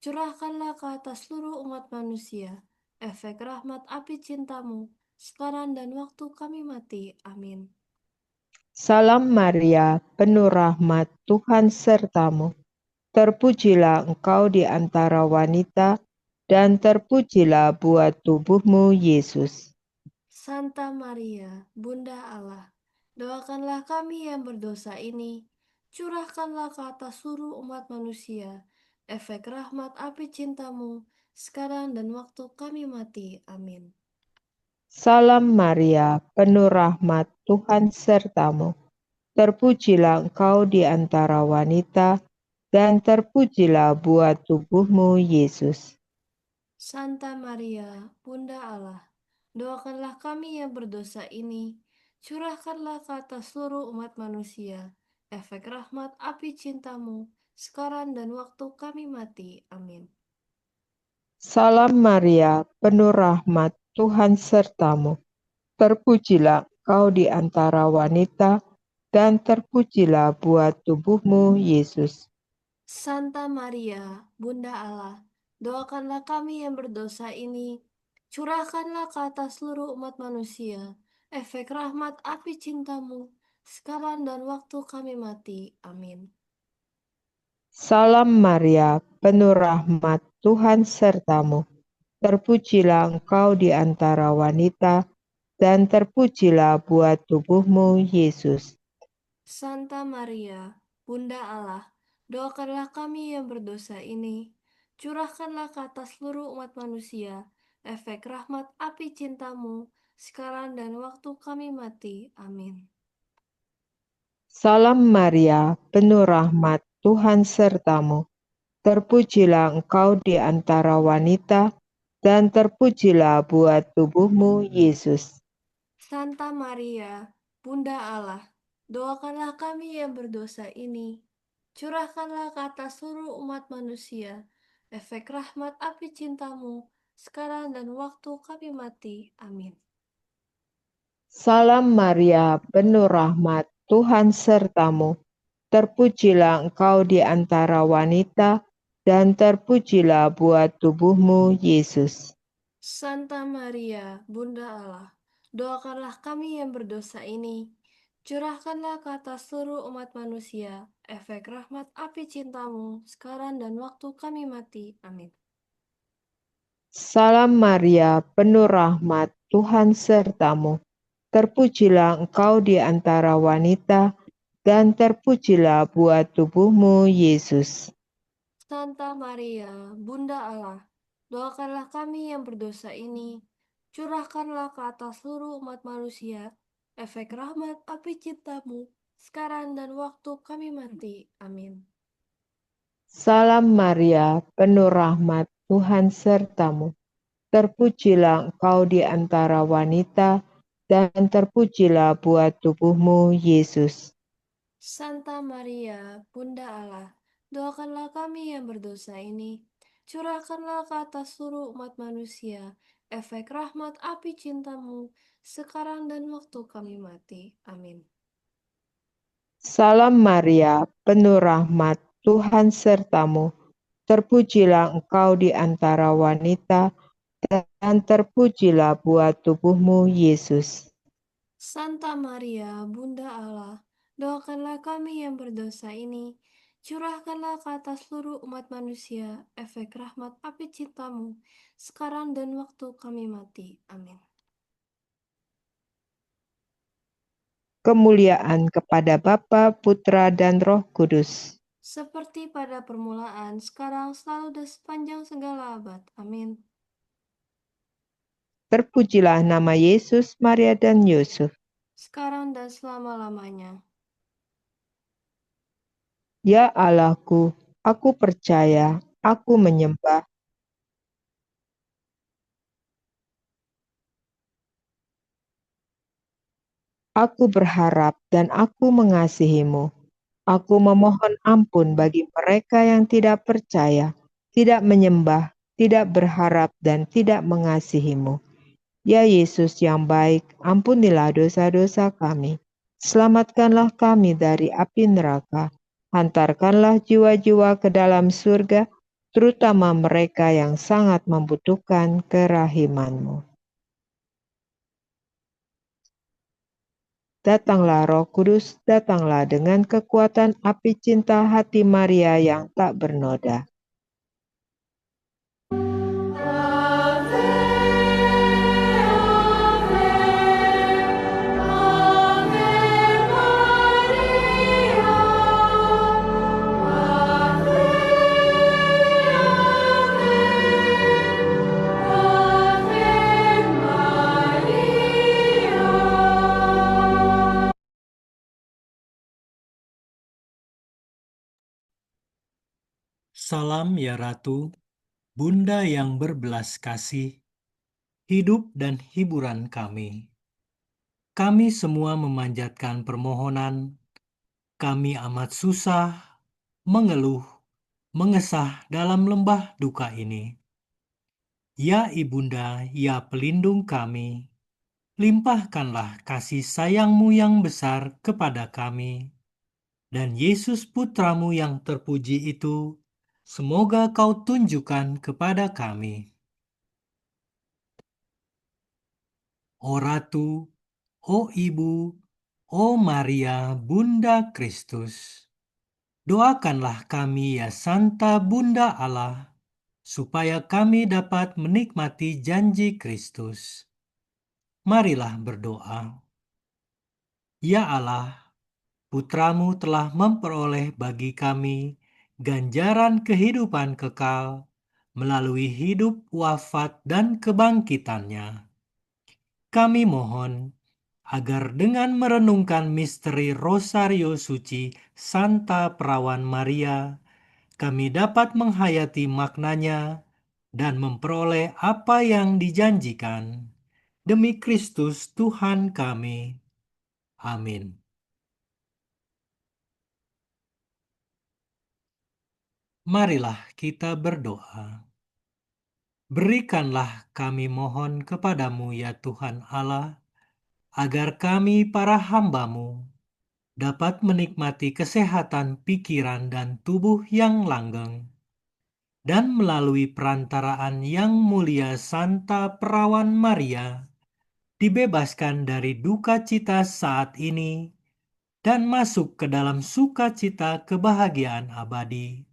curahkanlah ke atas seluruh umat manusia, efek rahmat api cintamu, sekarang dan waktu kami mati. Amin. Salam Maria, penuh rahmat, Tuhan sertamu. Terpujilah engkau di antara wanita, dan terpujilah buah tubuhmu, Yesus. Santa Maria, Bunda Allah, doakanlah kami yang berdosa ini, curahkanlah ke atas seluruh umat manusia, efek rahmat api cintamu, sekarang dan waktu kami mati. Amin. Salam Maria, penuh rahmat, Tuhan sertamu. Terpujilah engkau di antara wanita, dan terpujilah buah tubuhmu, Yesus. Santa Maria, Bunda Allah, doakanlah kami yang berdosa ini, curahkanlah ke atas seluruh umat manusia, efek rahmat api cintamu, sekarang dan waktu kami mati. Amin. Salam Maria, penuh rahmat, Tuhan sertamu. Terpujilah engkau di antara wanita, dan terpujilah buah tubuhmu, Yesus. Santa Maria, Bunda Allah, doakanlah kami yang berdosa ini, curahkanlah ke atas seluruh umat manusia, efek rahmat api cintamu, sekarang dan waktu kami mati. Amin. Salam Maria, penuh rahmat, Tuhan sertamu. Terpujilah engkau di antara wanita, dan terpujilah buah tubuhmu, Yesus. Santa Maria, Bunda Allah, doakanlah kami yang berdosa ini, curahkanlah ke atas seluruh umat manusia, efek rahmat api cintamu, sekarang dan waktu kami mati. Amin. Salam Maria, penuh rahmat, Tuhan sertamu. Terpujilah engkau di antara wanita, dan terpujilah buah tubuhmu, Yesus. Santa Maria, Bunda Allah, doakanlah kami yang berdosa ini, curahkanlah ke atas seluruh umat manusia, efek rahmat api cintamu, sekarang dan waktu kami mati. Amin. Salam Maria, penuh rahmat, Tuhan sertamu. Terpujilah engkau di antara wanita, dan terpujilah buah tubuhmu, Yesus. Santa Maria, Bunda Allah, doakanlah kami yang berdosa ini, curahkanlah ke atas seluruh umat manusia, efek rahmat api cintamu, sekarang dan waktu kami mati. Amin. Salam Maria, penuh rahmat, Tuhan sertamu. Terpujilah engkau di antara wanita, dan terpujilah buah tubuhmu, Yesus. Santa Maria, Bunda Allah, doakanlah kami yang berdosa ini, curahkanlah ke atas seluruh umat manusia, efek rahmat api cintamu, sekarang dan waktu kami mati. Amin. Salam Maria, penuh rahmat, Tuhan sertamu. Terpujilah engkau di antara wanita, dan terpujilah buah tubuhmu, Yesus. Santa Maria, Bunda Allah, doakanlah kami yang berdosa ini, curahkanlah ke atas seluruh umat manusia, efek rahmat api cintamu, sekarang dan waktu kami mati. Amin. Salam Maria, penuh rahmat, Tuhan sertamu. Terpujilah engkau di antara wanita, dan terpujilah buah tubuhmu, Yesus. Santa Maria, Bunda Allah, doakanlah kami yang berdosa ini, curahkanlah ke atas seluruh umat manusia, efek rahmat api cintamu, sekarang dan waktu kami mati. Amin. Kemuliaan kepada Bapa, Putra, dan Roh Kudus. Seperti pada permulaan, sekarang, selalu, dan sepanjang segala abad. Amin. Terpujilah nama Yesus, Maria, dan Yusuf. Sekarang dan selama-lamanya. Ya Allahku, aku percaya, aku menyembah. Aku berharap dan aku mengasihimu. Aku memohon ampun bagi mereka yang tidak percaya, tidak menyembah, tidak berharap, dan tidak mengasihimu. Ya Yesus yang baik, ampunilah dosa-dosa kami. Selamatkanlah kami dari api neraka. Hantarkanlah jiwa-jiwa ke dalam surga, terutama mereka yang sangat membutuhkan kerahiman-Mu. Datanglah Roh Kudus, datanglah dengan kekuatan api cinta hati Maria yang tak bernoda. Salam ya Ratu, Bunda yang berbelas kasih, hidup dan hiburan kami. Kami semua memanjatkan permohonan, kami amat susah, mengeluh, mengesah dalam lembah duka ini. Ya Ibunda, ya pelindung kami, limpahkanlah kasih sayang-Mu yang besar kepada kami. Dan Yesus Putramu yang terpuji itu, semoga Kau tunjukkan kepada kami. O Ratu, O Ibu, O Maria, Bunda Kristus, doakanlah kami ya Santa Bunda Allah, supaya kami dapat menikmati janji Kristus. Marilah berdoa. Ya Allah, Putramu telah memperoleh bagi kami ganjaran kehidupan kekal melalui hidup, wafat, dan kebangkitannya. Kami mohon agar dengan merenungkan misteri Rosario Suci Santa Perawan Maria, kami dapat menghayati maknanya dan memperoleh apa yang dijanjikan. Demi Kristus Tuhan kami. Amin. Marilah kita berdoa. Berikanlah kami mohon kepadamu ya Tuhan Allah, agar kami para hamba-Mu dapat menikmati kesehatan pikiran dan tubuh yang langgeng, dan melalui perantaraan yang mulia Santa Perawan Maria, dibebaskan dari duka cita saat ini, dan masuk ke dalam sukacita kebahagiaan abadi,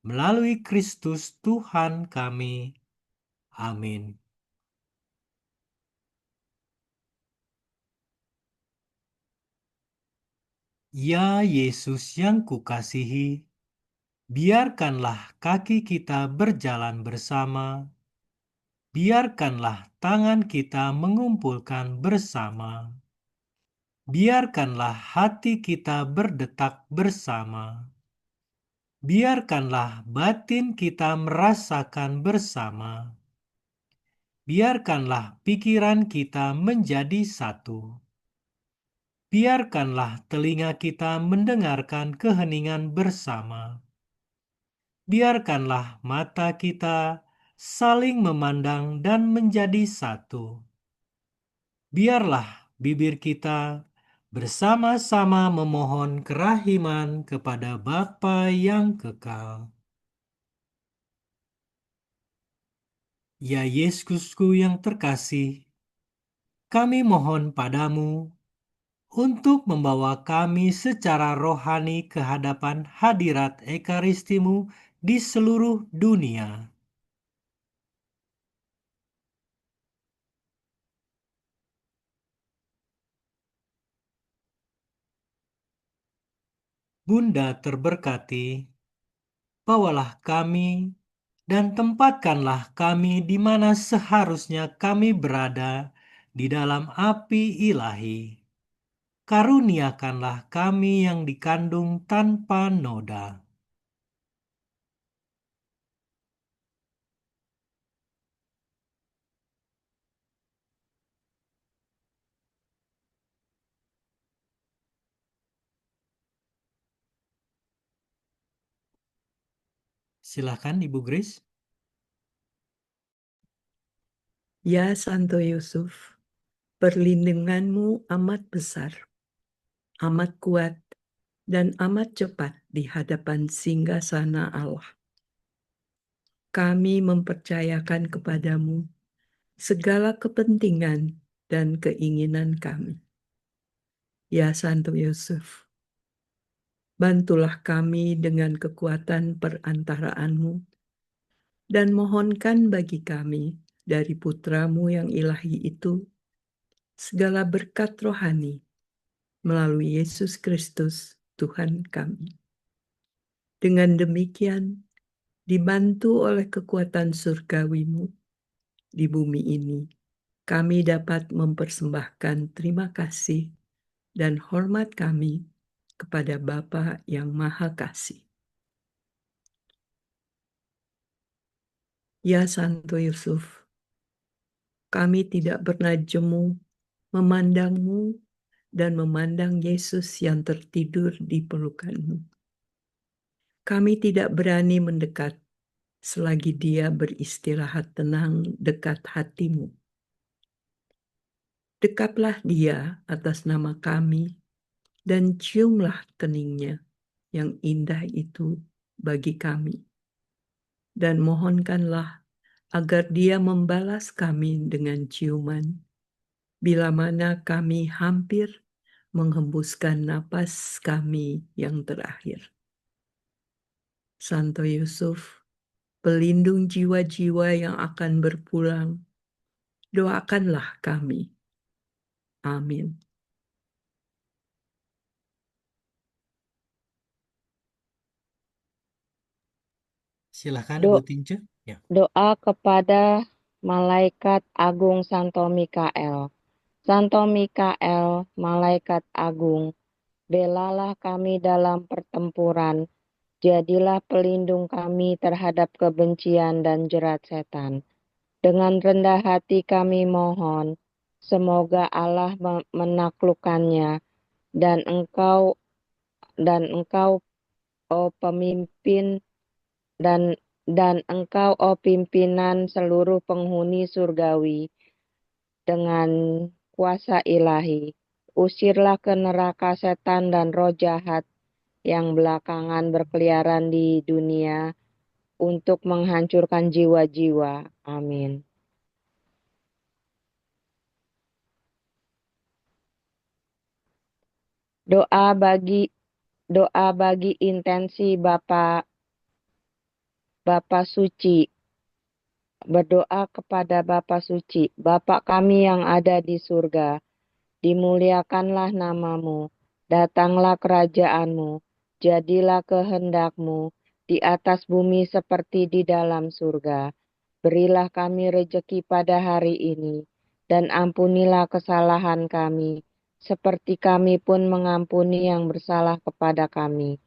melalui Kristus Tuhan kami. Amin. Ya Yesus yang kukasihi, biarkanlah kaki kita berjalan bersama, biarkanlah tangan kita mengumpulkan bersama, biarkanlah hati kita berdetak bersama, biarkanlah batin kita merasakan bersama, biarkanlah pikiran kita menjadi satu. Biarkanlah telinga kita mendengarkan keheningan bersama. Biarkanlah mata kita saling memandang dan menjadi satu. Biarlah bibir kita bersama-sama memohon kerahiman kepada Bapa yang kekal. Ya Yesusku yang terkasih, kami mohon padamu untuk membawa kami secara rohani ke hadapan hadirat Ekaristimu di seluruh dunia. Bunda terberkati, bawalah kami dan tempatkanlah kami di mana seharusnya kami berada di dalam api ilahi. Karuniakanlah kami yang dikandung tanpa noda. Silakan Ibu Grace. Ya Santo Yusuf, perlindunganmu amat besar, amat kuat, dan amat cepat di hadapan singgasana Allah. Kami mempercayakan kepadamu segala kepentingan dan keinginan kami. Ya Santo Yusuf, bantulah kami dengan kekuatan perantaraanmu dan mohonkan bagi kami dari putramu yang ilahi itu segala berkat rohani melalui Yesus Kristus Tuhan kami. Dengan demikian, dibantu oleh kekuatan surgawimu di bumi ini, kami dapat mempersembahkan terima kasih dan hormat kami kepada Bapa yang Maha Kasih. Ya Santo Yusuf, kami tidak pernah jemu memandangmu dan memandang Yesus yang tertidur di pelukanmu. Kami tidak berani mendekat selagi dia beristirahat tenang dekat hatimu. Dekaplah dia atas nama kami dan ciumlah keningnya yang indah itu bagi kami. Dan mohonkanlah agar dia membalas kami dengan ciuman, bila mana kami hampir menghembuskan napas kami yang terakhir. Santo Yusuf, pelindung jiwa-jiwa yang akan berpulang, doakanlah kami. Amin. Silakan Do- Ibu Tince. Ya. Doa kepada Malaikat Agung Santo Mikael. Santo Mikael, Malaikat Agung, belalah kami dalam pertempuran. Jadilah pelindung kami terhadap kebencian dan jerat setan. Dengan rendah hati kami mohon, semoga Allah menaklukkannya dan engkau oh pemimpin dan engkau oh pimpinan seluruh penghuni surgawi dengan kuasa ilahi. Usirlah ke neraka setan dan roh jahat yang belakangan berkeliaran di dunia untuk menghancurkan jiwa-jiwa. Amin. Doa bagi intensi Bapa Suci. berdoa kepada Bapa Suci, Bapa kami yang ada di surga, dimuliakanlah namamu, datanglah kerajaanmu, jadilah kehendakmu di atas bumi seperti di dalam surga. Berilah kami rejeki pada hari ini, dan ampunilah kesalahan kami, seperti kami pun mengampuni yang bersalah kepada kami.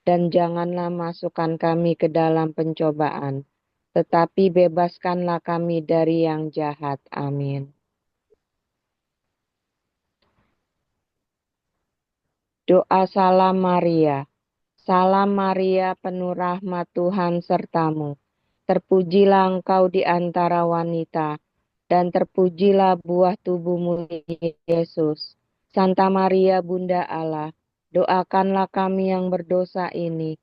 Dan janganlah masukkan kami ke dalam pencobaan, tetapi bebaskanlah kami dari yang jahat. Amin. Doa Salam Maria. Salam Maria, penuh rahmat Tuhan sertamu. Terpujilah engkau di antara wanita, dan terpujilah buah tubuhmu, Yesus. Santa Maria, Bunda Allah, doakanlah kami yang berdosa ini.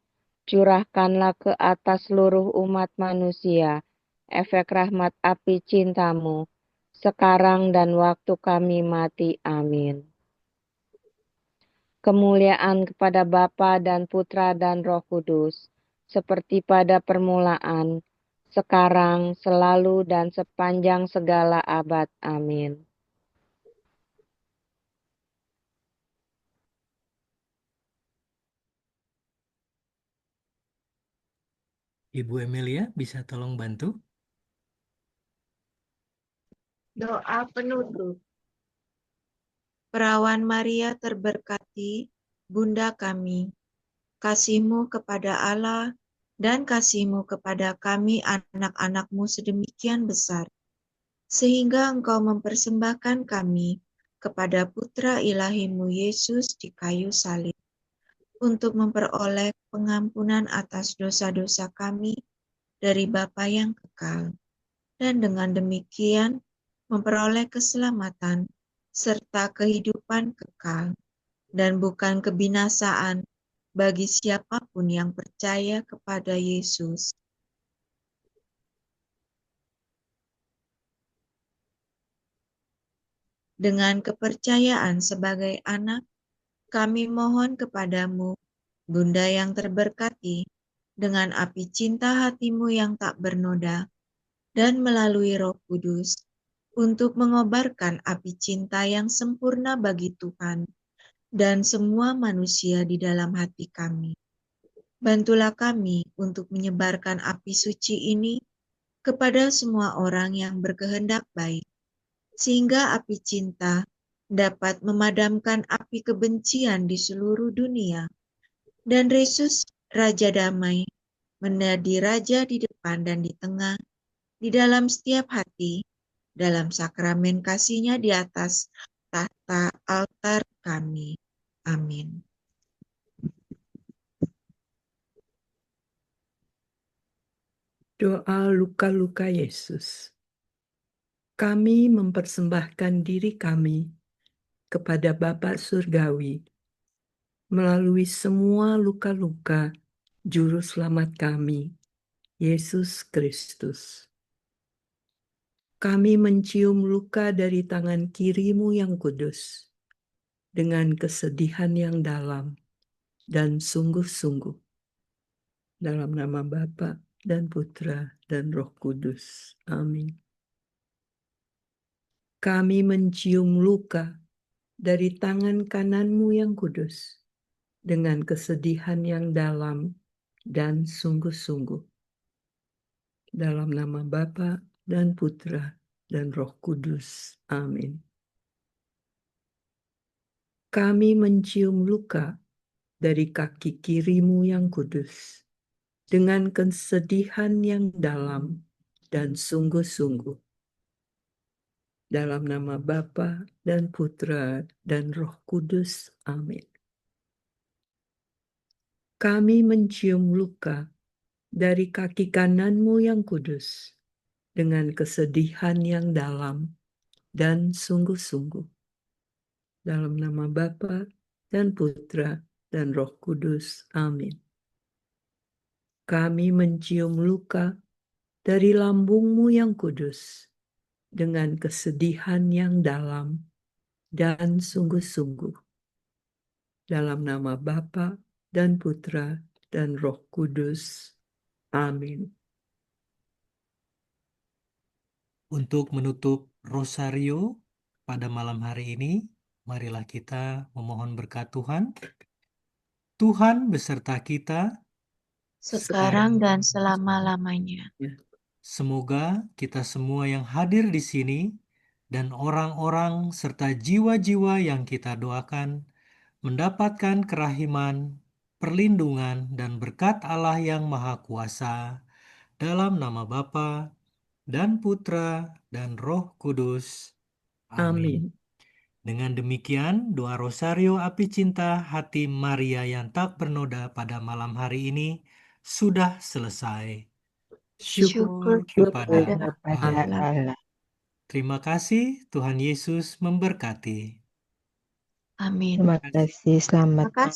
Curahkanlah ke atas seluruh umat manusia efek rahmat api cintamu, sekarang dan waktu kami mati. Amin. Kemuliaan kepada Bapa dan Putra dan Roh Kudus, seperti pada permulaan, sekarang, selalu, dan sepanjang segala abad. Amin. Ibu Emilia, bisa tolong bantu? Doa penutup. Perawan Maria terberkati, Bunda kami, kasih-Mu kepada Allah dan kasih-Mu kepada kami anak-anak-Mu sedemikian besar, sehingga Engkau mempersembahkan kami kepada Putra Ilahi-Mu Yesus di kayu salib, untuk memperoleh pengampunan atas dosa-dosa kami dari Bapa yang kekal, dan dengan demikian memperoleh keselamatan serta kehidupan kekal, dan bukan kebinasaan bagi siapapun yang percaya kepada Yesus. Dengan kepercayaan sebagai anak, kami mohon kepadamu, Bunda yang terberkati, dengan api cinta hatimu yang tak bernoda, dan melalui Roh Kudus, untuk mengobarkan api cinta yang sempurna bagi Tuhan dan semua manusia di dalam hati kami. Bantulah kami untuk menyebarkan api suci ini kepada semua orang yang berkehendak baik, sehingga api cinta dapat memadamkan api kebencian di seluruh dunia, dan Yesus, Raja Damai, menjadi Raja di depan dan di tengah, di dalam setiap hati, dalam sakramen kasih-Nya di atas tahta altar kami. Amin. Doa luka-luka Yesus. Kami mempersembahkan diri kami kepada Bapa Surgawi melalui semua luka-luka Juru Selamat kami, Yesus Kristus. Kami mencium luka dari tangan kiri-Mu yang kudus dengan kesedihan yang dalam dan sungguh-sungguh. Dalam nama Bapa dan Putra dan Roh Kudus. Amin. Kami mencium luka dari tangan kanan-Mu yang kudus dengan kesedihan yang dalam dan sungguh-sungguh. Dalam nama Bapa dan Putra dan Roh Kudus. Amin. Kami mencium luka dari kaki kiri-Mu yang kudus dengan kesedihan yang dalam dan sungguh-sungguh. Dalam nama Bapa dan Putra dan Roh Kudus. Amin. Kami mencium luka dari kaki kanan-Mu yang kudus dengan kesedihan yang dalam dan sungguh-sungguh. Dalam nama Bapa dan Putra dan Roh Kudus. Amin. Kami mencium luka dari lambung-Mu yang kudus dengan kesedihan yang dalam dan sungguh-sungguh. Dalam nama Bapa dan Putra dan Roh Kudus. Amin. Untuk menutup rosario pada malam hari ini, marilah kita memohon berkat Tuhan. Tuhan beserta kita, sekarang dan selama-lamanya. semoga kita semua yang hadir di sini dan orang-orang serta jiwa-jiwa yang kita doakan mendapatkan kerahiman, perlindungan, dan berkat Allah yang Maha Kuasa dalam nama Bapa dan Putra dan Roh Kudus. Amin. Amin. Dengan demikian, doa Rosario Api Cinta Hati Maria yang tak bernoda pada malam hari ini sudah selesai. Syukur kepada kepada Allah. Allah. Terima kasih, Tuhan Yesus memberkati. Amin. Terima kasih, selamat Terima kasih.